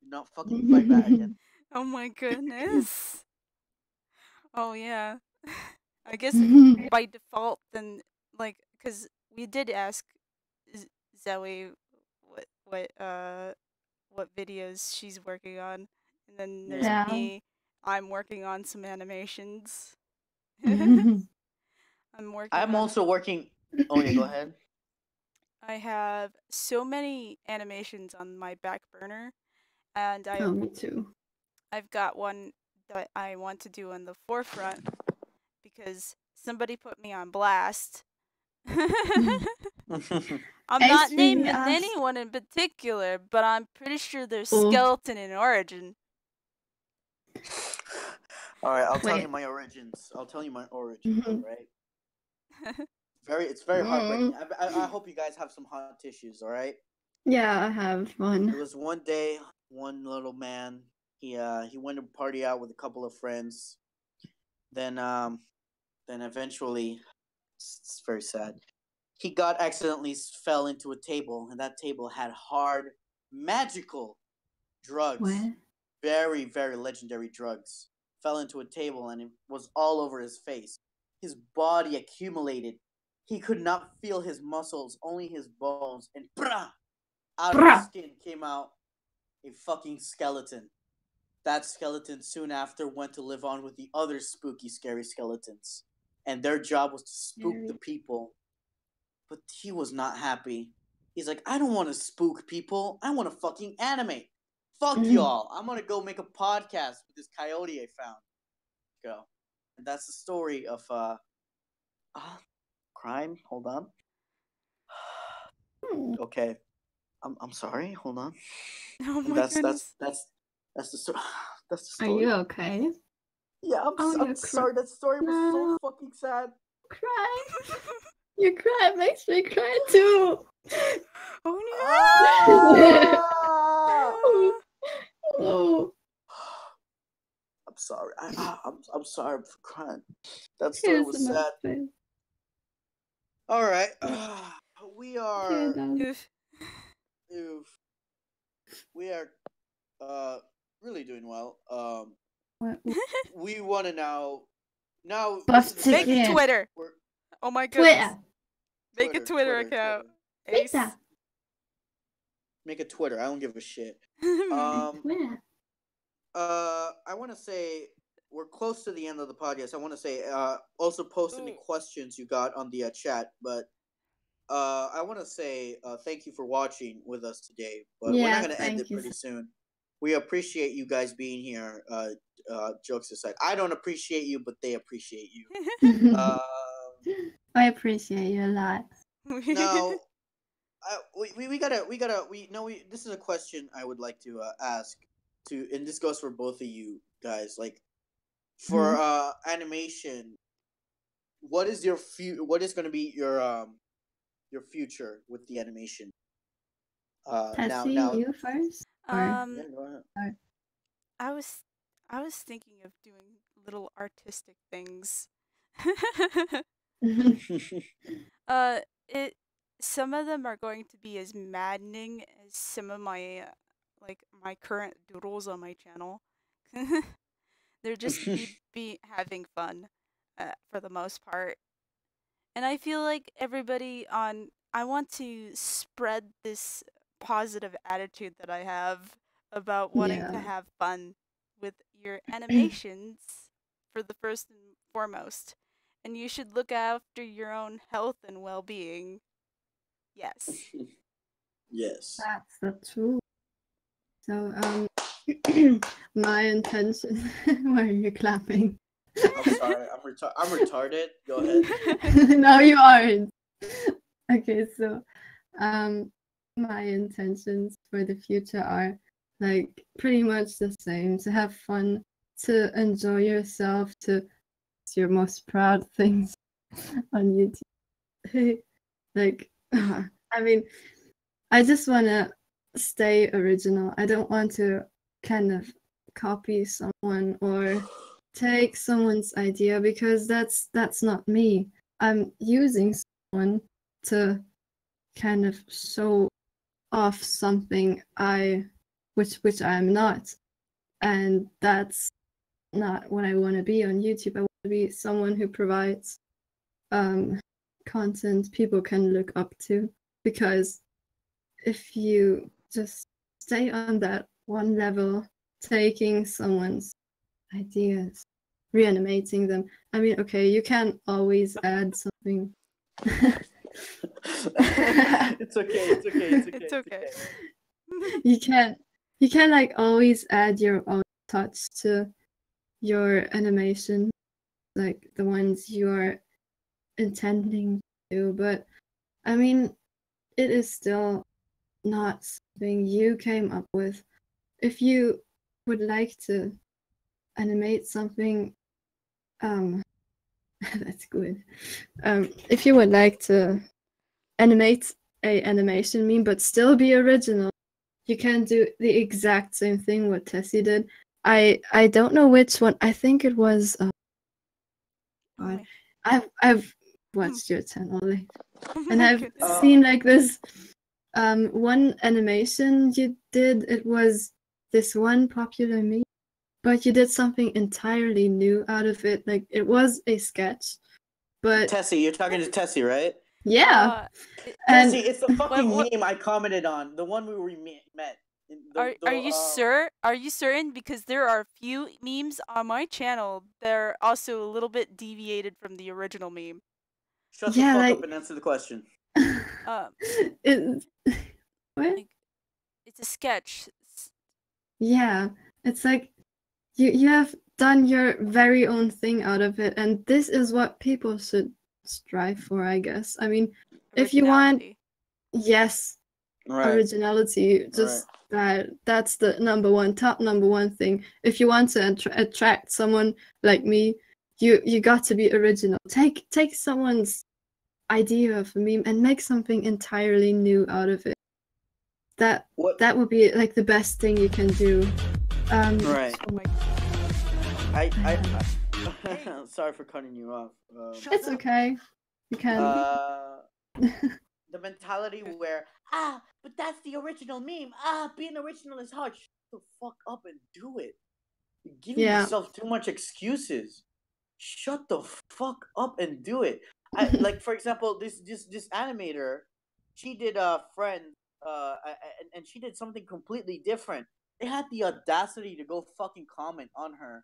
Do not fucking fight back again. Oh my goodness. Oh yeah. I guess by default then, like, because we did ask Zoe what videos she's working on, and then there's me. I'm working on some animations. I'm also working. Oh yeah, go ahead. I have so many animations on my back burner, and me too. I've got one that I want to do on the forefront because somebody put me on blast. I'm not naming anyone in particular, but I'm pretty sure there's skeleton in origin. Alright, I'll tell you my origins. Alright? It's very heartbreaking. I hope you guys have some hot tissues, alright? Yeah, I have one. It was one day, one little man, he went to party out with a couple of friends. Then eventually, it's very sad. He accidentally fell into a table, and that table had hard magical drugs, What? very, very legendary drugs, fell into a table and it was all over his face. His body accumulated. He could not feel his muscles, only his bones, and out of his skin came out a fucking skeleton. That skeleton soon after went to live on with the other spooky, scary skeletons. And their job was to spook the people. But he was not happy. He's like, I don't want to spook people. I want to fucking animate. Fuck y'all. I'm going to go make a podcast with this coyote I found. Go. And that's the story of crime. Hold on. Okay. I'm sorry. Hold on. Oh my goodness. That's the story. That's the Are story. you okay? Yeah, I'm sorry. That story was so fucking sad. Cry. You cry. It makes me cry too. Oh no! Oh. I'm sorry. I'm sorry for crying. That story was sad. All right. We are. We are really doing well. We want to now make Twitter. Oh my goodness. Make a Twitter account. Twitter. Make a Twitter. I don't give a shit. I want to say we're close to the end of the podcast. I want to say also post any questions you got on the chat, but I want to say thank you for watching with us today. But we're not going to end it pretty soon. We appreciate you guys being here. Jokes aside, I don't appreciate you, but they appreciate you. I appreciate you a lot. Now, this is a question I would like to ask and this goes for both of you guys. Like, for animation, what is what is going to be your future with the animation? Now, you first. Yeah, go ahead. I was thinking of doing little artistic things. Some of them are going to be as maddening as some of my my current doodles on my channel. They're just me having fun for the most part. And I feel like I want to spread this positive attitude that I have about wanting to have fun with your animations for the first and foremost. And you should look after your own health and well-being. Yes. Yes. That's the truth. So, my intention. Why are you clapping? I'm sorry. I'm retarded. Go ahead. No, you aren't. Okay, so, my intentions for the future are pretty much the same. To have fun, to enjoy yourself, to your most proud things on YouTube. I mean, I just want to stay original. I don't want to kind of copy someone or take someone's idea because that's not me. I'm using someone to kind of show off something which I'm not, and that's not what I want to be on YouTube. I want to be someone who provides content people can look up to, because if you just stay on that one level, taking someone's ideas, reanimating them, I mean, okay, you can always add something. It's okay. You can always add your own touch to your animation, like the ones you are intending to do, but I mean, it is still not something you came up with. If you would like to animate something, that's good. If you would like to animate a animation meme but still be original, you can do the exact same thing what Tessie did. I don't know which one. I think it was. I've watched your channel, and I've seen this one animation you did, it was this one popular meme, but you did something entirely new out of it. Like, it was a sketch, but Tessie, you're talking to Tessie, right? yeah. Tessie, And it's the fucking what- meme I commented on, the one where we met. Are you sure? Are you certain? Because there are a few memes on my channel that are also a little bit deviated from the original meme. Shut yeah, the fuck like, up and answer the question. it, what? Like, it's a sketch. Yeah, it's like you have done your very own thing out of it, and this is what people should strive for, I guess. I mean, if you want, Originality. yes, Right. originality, just that's the top number one thing. If you want to attract someone like me, you got to be original. Take someone's idea of a meme and make something entirely new out of it. That would be like the best thing you can do. Right. Oh my I sorry for cutting you off. It's okay. You can. The mentality where but that's the original meme. Being original is hard. Shut the fuck up and do it. You're giving yourself too much excuses. Shut the fuck up and do it. Like, for example, this animator, she did Friends, and she did something completely different. They had the audacity to go fucking comment on her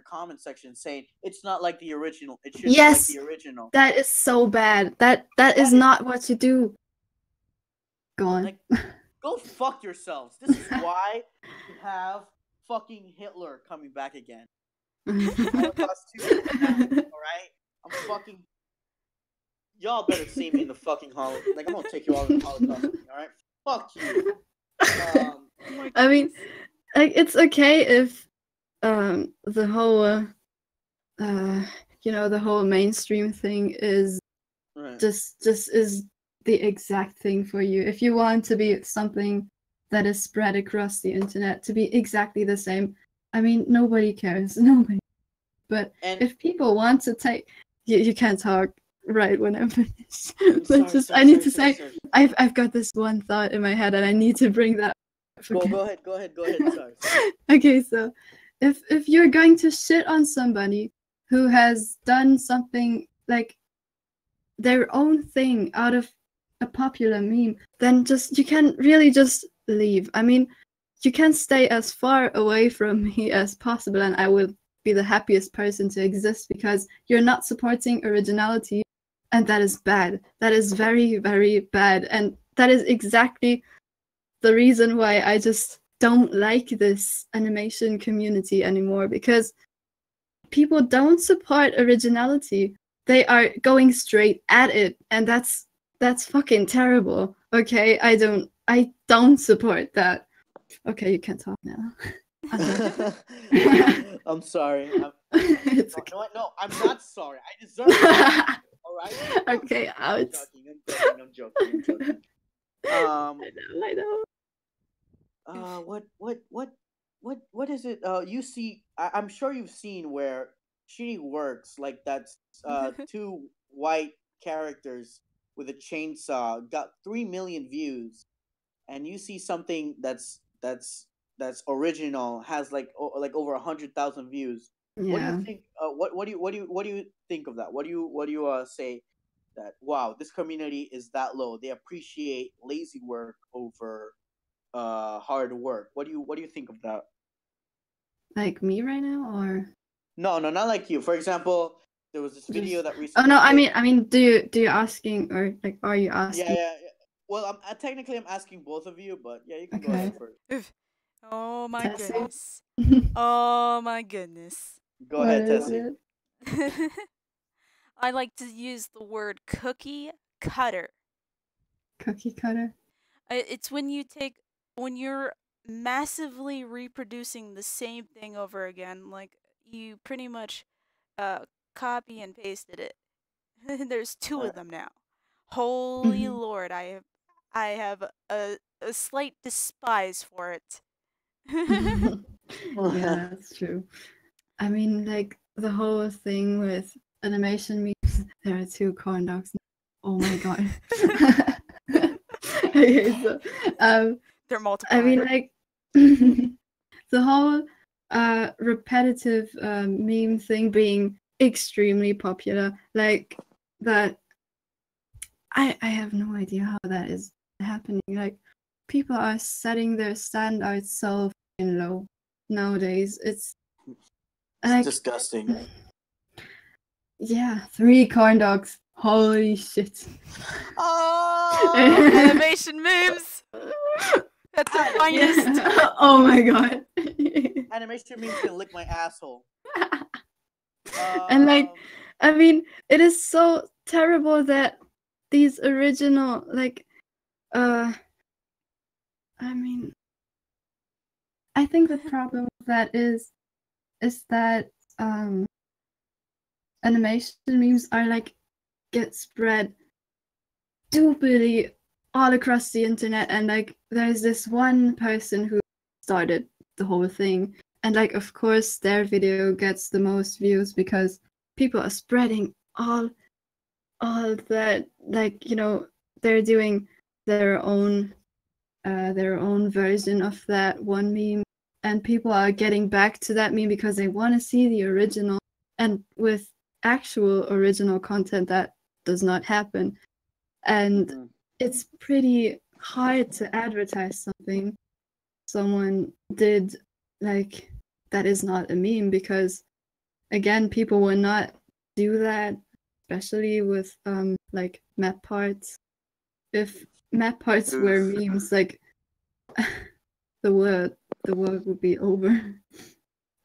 comment section saying it's not like the original. It should be like the original. That is so bad. That is not what you do. Go on. Like, go fuck yourselves. This is why you have fucking Hitler coming back again. Holocaust 2 alright? I'm fucking... Y'all better see me in the fucking Holocaust. Like, I'm gonna take you all in the Holocaust with me, alright? Fuck you. I mean, like, it's okay if the whole the whole mainstream thing is just is the exact thing for you. If you want to be something that is spread across the internet to be exactly the same, I mean, nobody cares. Nobody. But if people want to take, you can't talk right when I'm finished. I need to say, I've got this one thought in my head and I need to bring that up. Go ahead. Sorry. Okay, so if you're going to shit on somebody who has done something like their own thing out of a popular meme, then you can really just leave. I mean, you can stay as far away from me as possible and I will be the happiest person to exist, because you're not supporting originality, and that is bad. That is very, very bad, and that is exactly the reason why I just don't like this animation community anymore, because people don't support originality. They are going straight at it, and that's fucking terrible. Okay, I don't support that. Okay, you can talk now. I'm sorry. It's okay. No, I'm not sorry. I deserve it. All right. Okay, ouch. I'm joking. I know. What is it? You see, I'm sure you've seen where Shitty Works, like that's two white characters with a chainsaw got 3 million views, and you see something that's original has like over 100,000 views. Yeah. What do you think? What do you think of that? What do you say that wow, this community is that low? They appreciate lazy work over hard work. What do you think of that? Like me right now, or no, not like you. For example, there was this video that recently. Oh no, I mean, do you asking, or like, are you asking? Yeah. Well, I'm asking both of you, but yeah, you can go ahead first. Oh my goodness. Oh my goodness. Go ahead, Tessie. I like to use the word cookie cutter. Cookie cutter? It's when you're massively reproducing the same thing over again. Like, you pretty much copy and pasted it. There's 2 of them now. Holy Lord, I have a slight despise for it. Yeah, that's true. I mean, like, the whole thing with animation memes, there are 2 corn dogs. Oh my god. Okay, so They're I multiplying. mean, like the whole repetitive meme thing being extremely popular, like that. I have no idea how that is happening. Like people are setting their standards so fucking low nowadays. It's like disgusting. Yeah, 3 corn dogs. Holy shit. Oh, Animation memes. That's the finest. Yeah. Oh my god. animation memes can lick my asshole. And like, I mean, it is so terrible that these original, like, I mean, I think the problem with that is that animation memes are like get spread stupidly all across the internet, and like there's this one person who started the whole thing, and like of course their video gets the most views because people are spreading all that, like, you know, they're doing their own version of that one meme, and people are getting back to that meme because they want to see the original, and with actual original content that does not happen. And it's pretty hard to advertise something someone did, like, that is not a meme, because again, people will not do that, especially with like map parts. If map parts were memes, like the world would be over.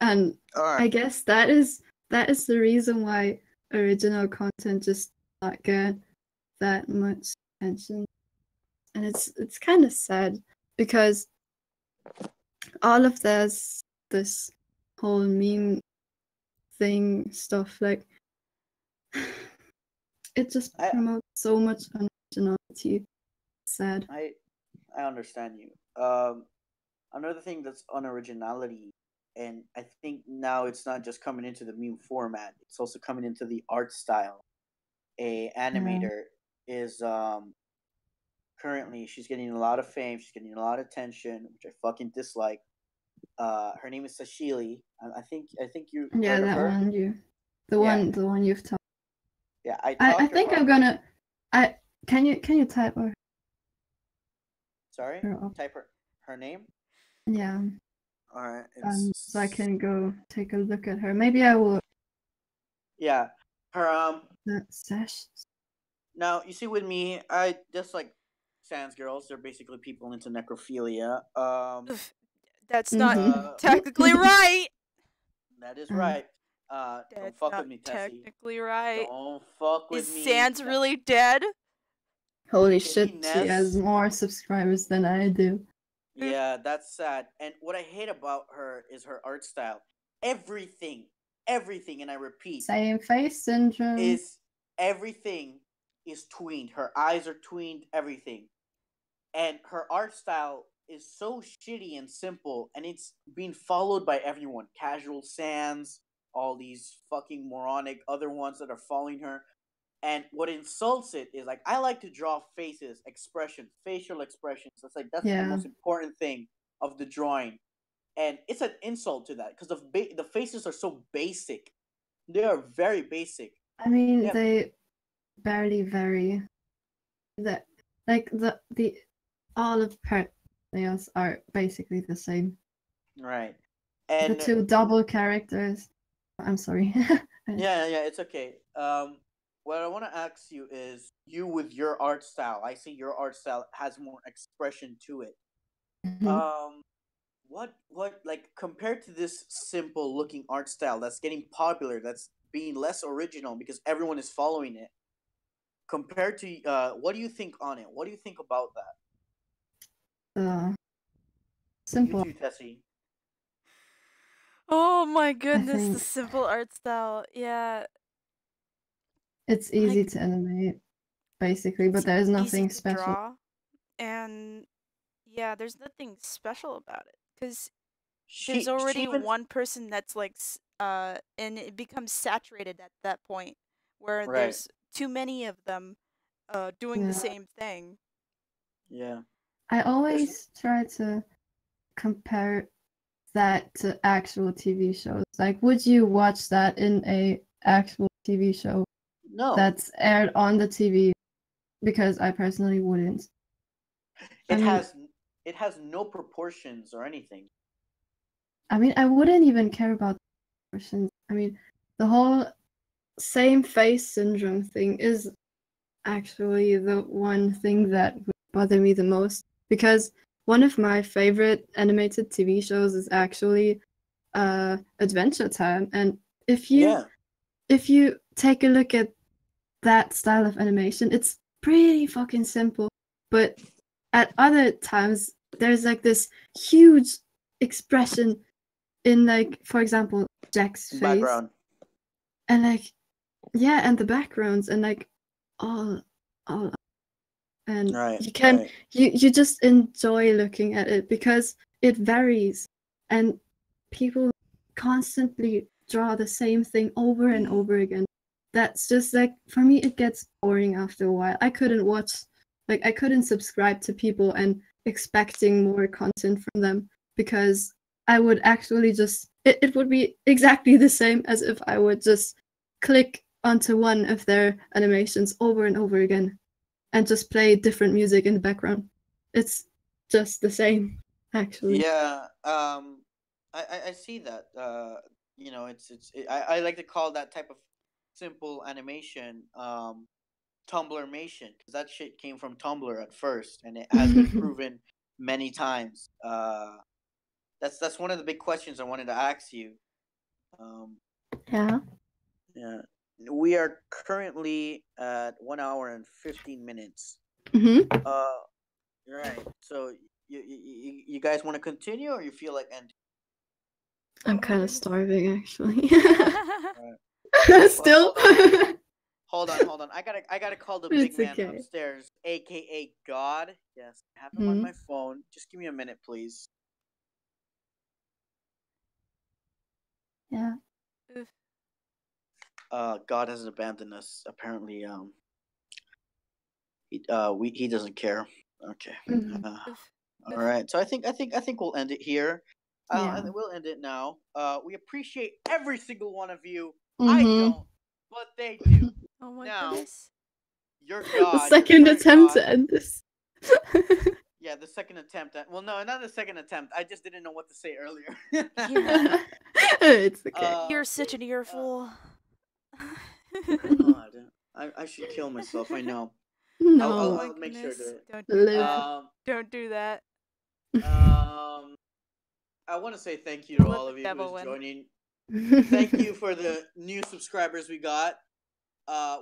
And I guess that is the reason why original content just not get that much attention. And it's kind of sad because all of this whole meme thing stuff, like, it just promotes so much unoriginality. Sad. I understand you. Another thing that's unoriginality, and I think now it's not just coming into the meme format; it's also coming into the art style. A animator is currently, she's getting a lot of fame, she's getting a lot of attention, which I fucking dislike. Her name is Sashili. I think you heard of her. The one you've talked. Yeah, I think I'm gonna. Can you type her? Sorry, type her name. Yeah. All right. So I can go take a look at her. Maybe I will. Yeah, her Sash. Now you see, with me, I just like sans girls. They're basically people into necrophilia. That's not technically right. That is right. Don't fuck with me, Tessie. Technically right. Don't fuck with me. Is Sans really dead? Holy shit, she has more subscribers than I do. Yeah, that's sad. And what I hate about her is her art style. Everything, and I repeat, same face syndrome. Everything is tweened. Her eyes are tweened, everything. And her art style is so shitty and simple, and it's being followed by everyone. Casual Sans, all these fucking moronic other ones that are following her. And what insults it is, like, I like to draw faces, expression, facial expressions. That's the most important thing of the drawing. And it's an insult to that because the faces are so basic. They are very basic. I mean, they barely vary. That, like, the all of her nails are basically the same. Right. And the 2 double characters. I'm sorry. yeah, it's okay. What I want to ask you is, you with your art style, I see your art style has more expression to it. Mm-hmm. What like, compared to this simple looking art style that's getting popular, that's being less original because everyone is following it, compared to what do you think on it? What do you think about that? Simple. You too, Tessie. Oh my goodness, the simple art style. Yeah. It's easy to animate, basically, but there's nothing special. Draw, and yeah, there's nothing special about it because there's already one person that's like, and it becomes saturated at that point where there's too many of them doing the same thing. Yeah. I always try to compare that to actual TV shows. Like, would you watch that in a actual TV show No. that's aired on the TV? Because I personally wouldn't. It has no proportions or anything. I mean, I wouldn't even care about proportions. I mean, the whole same face syndrome thing is actually the one thing that would bother me the most, because one of my favorite animated TV shows is actually Adventure Time, and if you take a look at that style of animation, it's pretty fucking simple, but at other times there's like this huge expression in, like, for example, Jack's face, background, and like, yeah, and the backgrounds, and like all and right, you can right. you just enjoy looking at it because it varies, and people constantly draw the same thing over and over again. That's just like, for me, it gets boring after a while. I couldn't subscribe to people and expecting more content from them, because I would actually just it would be exactly the same as if I would just click onto one of their animations over and over again and just play different music in the background. It's just the same, actually. Yeah, I see that. I like to call that type of simple animation Tumblrmation, because that shit came from Tumblr at first, and it has been proven many times. That's one of the big questions I wanted to ask you. Yeah. Yeah, we are currently at 1 hour and 15 minutes. Mm-hmm. Right. So you guys want to continue, or you feel like ending? I'm kind of starving, actually. Right. Still. Hold on. I gotta call the big It's man okay. upstairs, aka God. Yes, I have him on Mhm. my phone. Just give me a minute, please. Yeah. God has abandoned us. Apparently, he doesn't care. Okay. Mhm. All right. So I think we'll end it here. Yeah. And we'll end it now. We appreciate every single one of you. I Mhm. don't, but they do. Oh my Now, goodness. your The God, second your current attempt God. to end this. Yeah, the second attempt. Well, no, not the second attempt. I just didn't know what to say earlier. Yeah. It's okay. You're such an earful. God, I should kill myself. I know. No. Oh my I'll make sure goodness. to. Don't do Live. that. Don't do that. I want to say thank you to Let all the of you devil who's win. joining. Thank you for the new subscribers we got.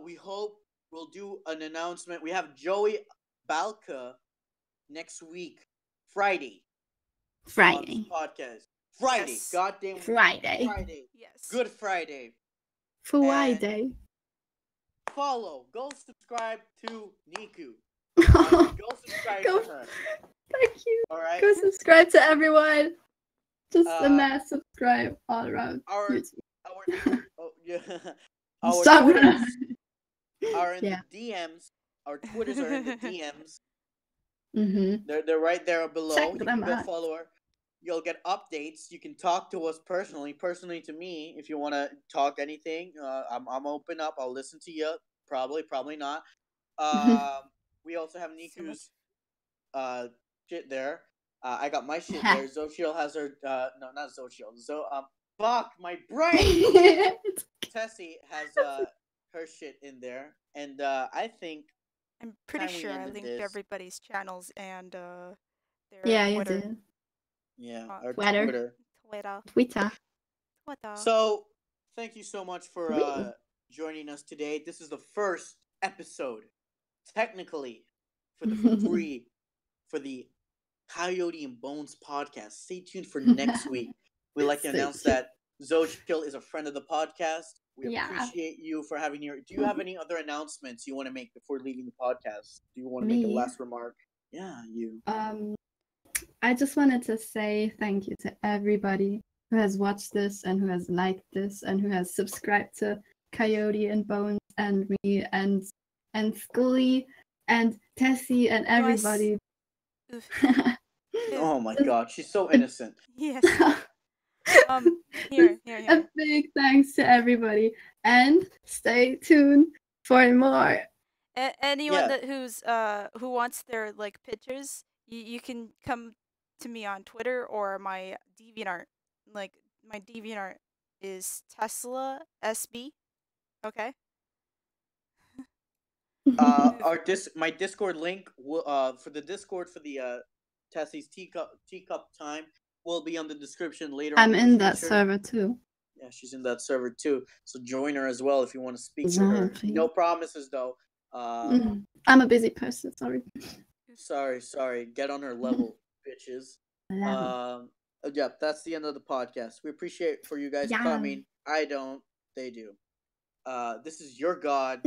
We hope we'll do an announcement. We have Joey Balka next week, Friday. On this podcast. Friday. Yes. Goddamn Friday. Friday. Yes. Good Friday. Friday. Follow. Go subscribe to nhyku. Go. Go subscribe to her. Thank you. All right. Go subscribe to everyone. Just a Uh, mass subscribe all around Our YouTube. oh yeah. Our Stop. Twitters are in Yeah. the DMs. Our Twitters are in the DMs. Mhm. They're right there below. Check You can them go out. follow her. You'll get updates. You can talk to us personally to me if you want to talk anything. I'm open up. I'll listen to you. Probably not. We also have Niku's shit there. I got my shit there. Zochiel has her no, not Zochiel. Fuck my brain. Tessie has her shit in there, and I think I'm pretty time we sure I ended linked this. everybody's channels and their Yeah, you Twitter. did. Yeah, Uh, our Twitter. Twitter. Twitter. So, thank you so much for joining us today. This is the first episode, technically, for the Coyote and Bones podcast. Stay tuned for next week. We'd like to announce that Zochiel is a friend of the podcast. We appreciate you for having your. Do you have any other announcements you want to make before leaving the podcast? Do you want to make a last remark? Yeah, you. I just wanted to say thank you to everybody who has watched this and who has liked this and who has subscribed to Coyote and Bones and me and Scully and Tessie and everybody. Oof. Oh my god, she's so innocent. Yes. Here. A big thanks to everybody, and stay tuned for more. Anyone Yeah. who wants their like pictures, you can come to me on Twitter or my DeviantArt. Like my DeviantArt is Teasila SB. Okay. My Discord link will for the Discord for the Tessie's teacup time will be on the description later on I'm in in the that future. server too. Yeah, she's in that server too. So join her as well if you want to speak to Yeah, her. please. No promises though. I'm a busy person. Sorry. Get on her level, bitches. Yeah. Yeah, that's the end of the podcast. We appreciate for you guys Yeah. coming. I don't. They do. This is your god,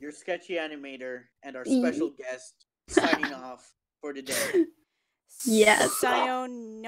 your sketchy animator, and our special guest signing off for today. Yes. Sayonara.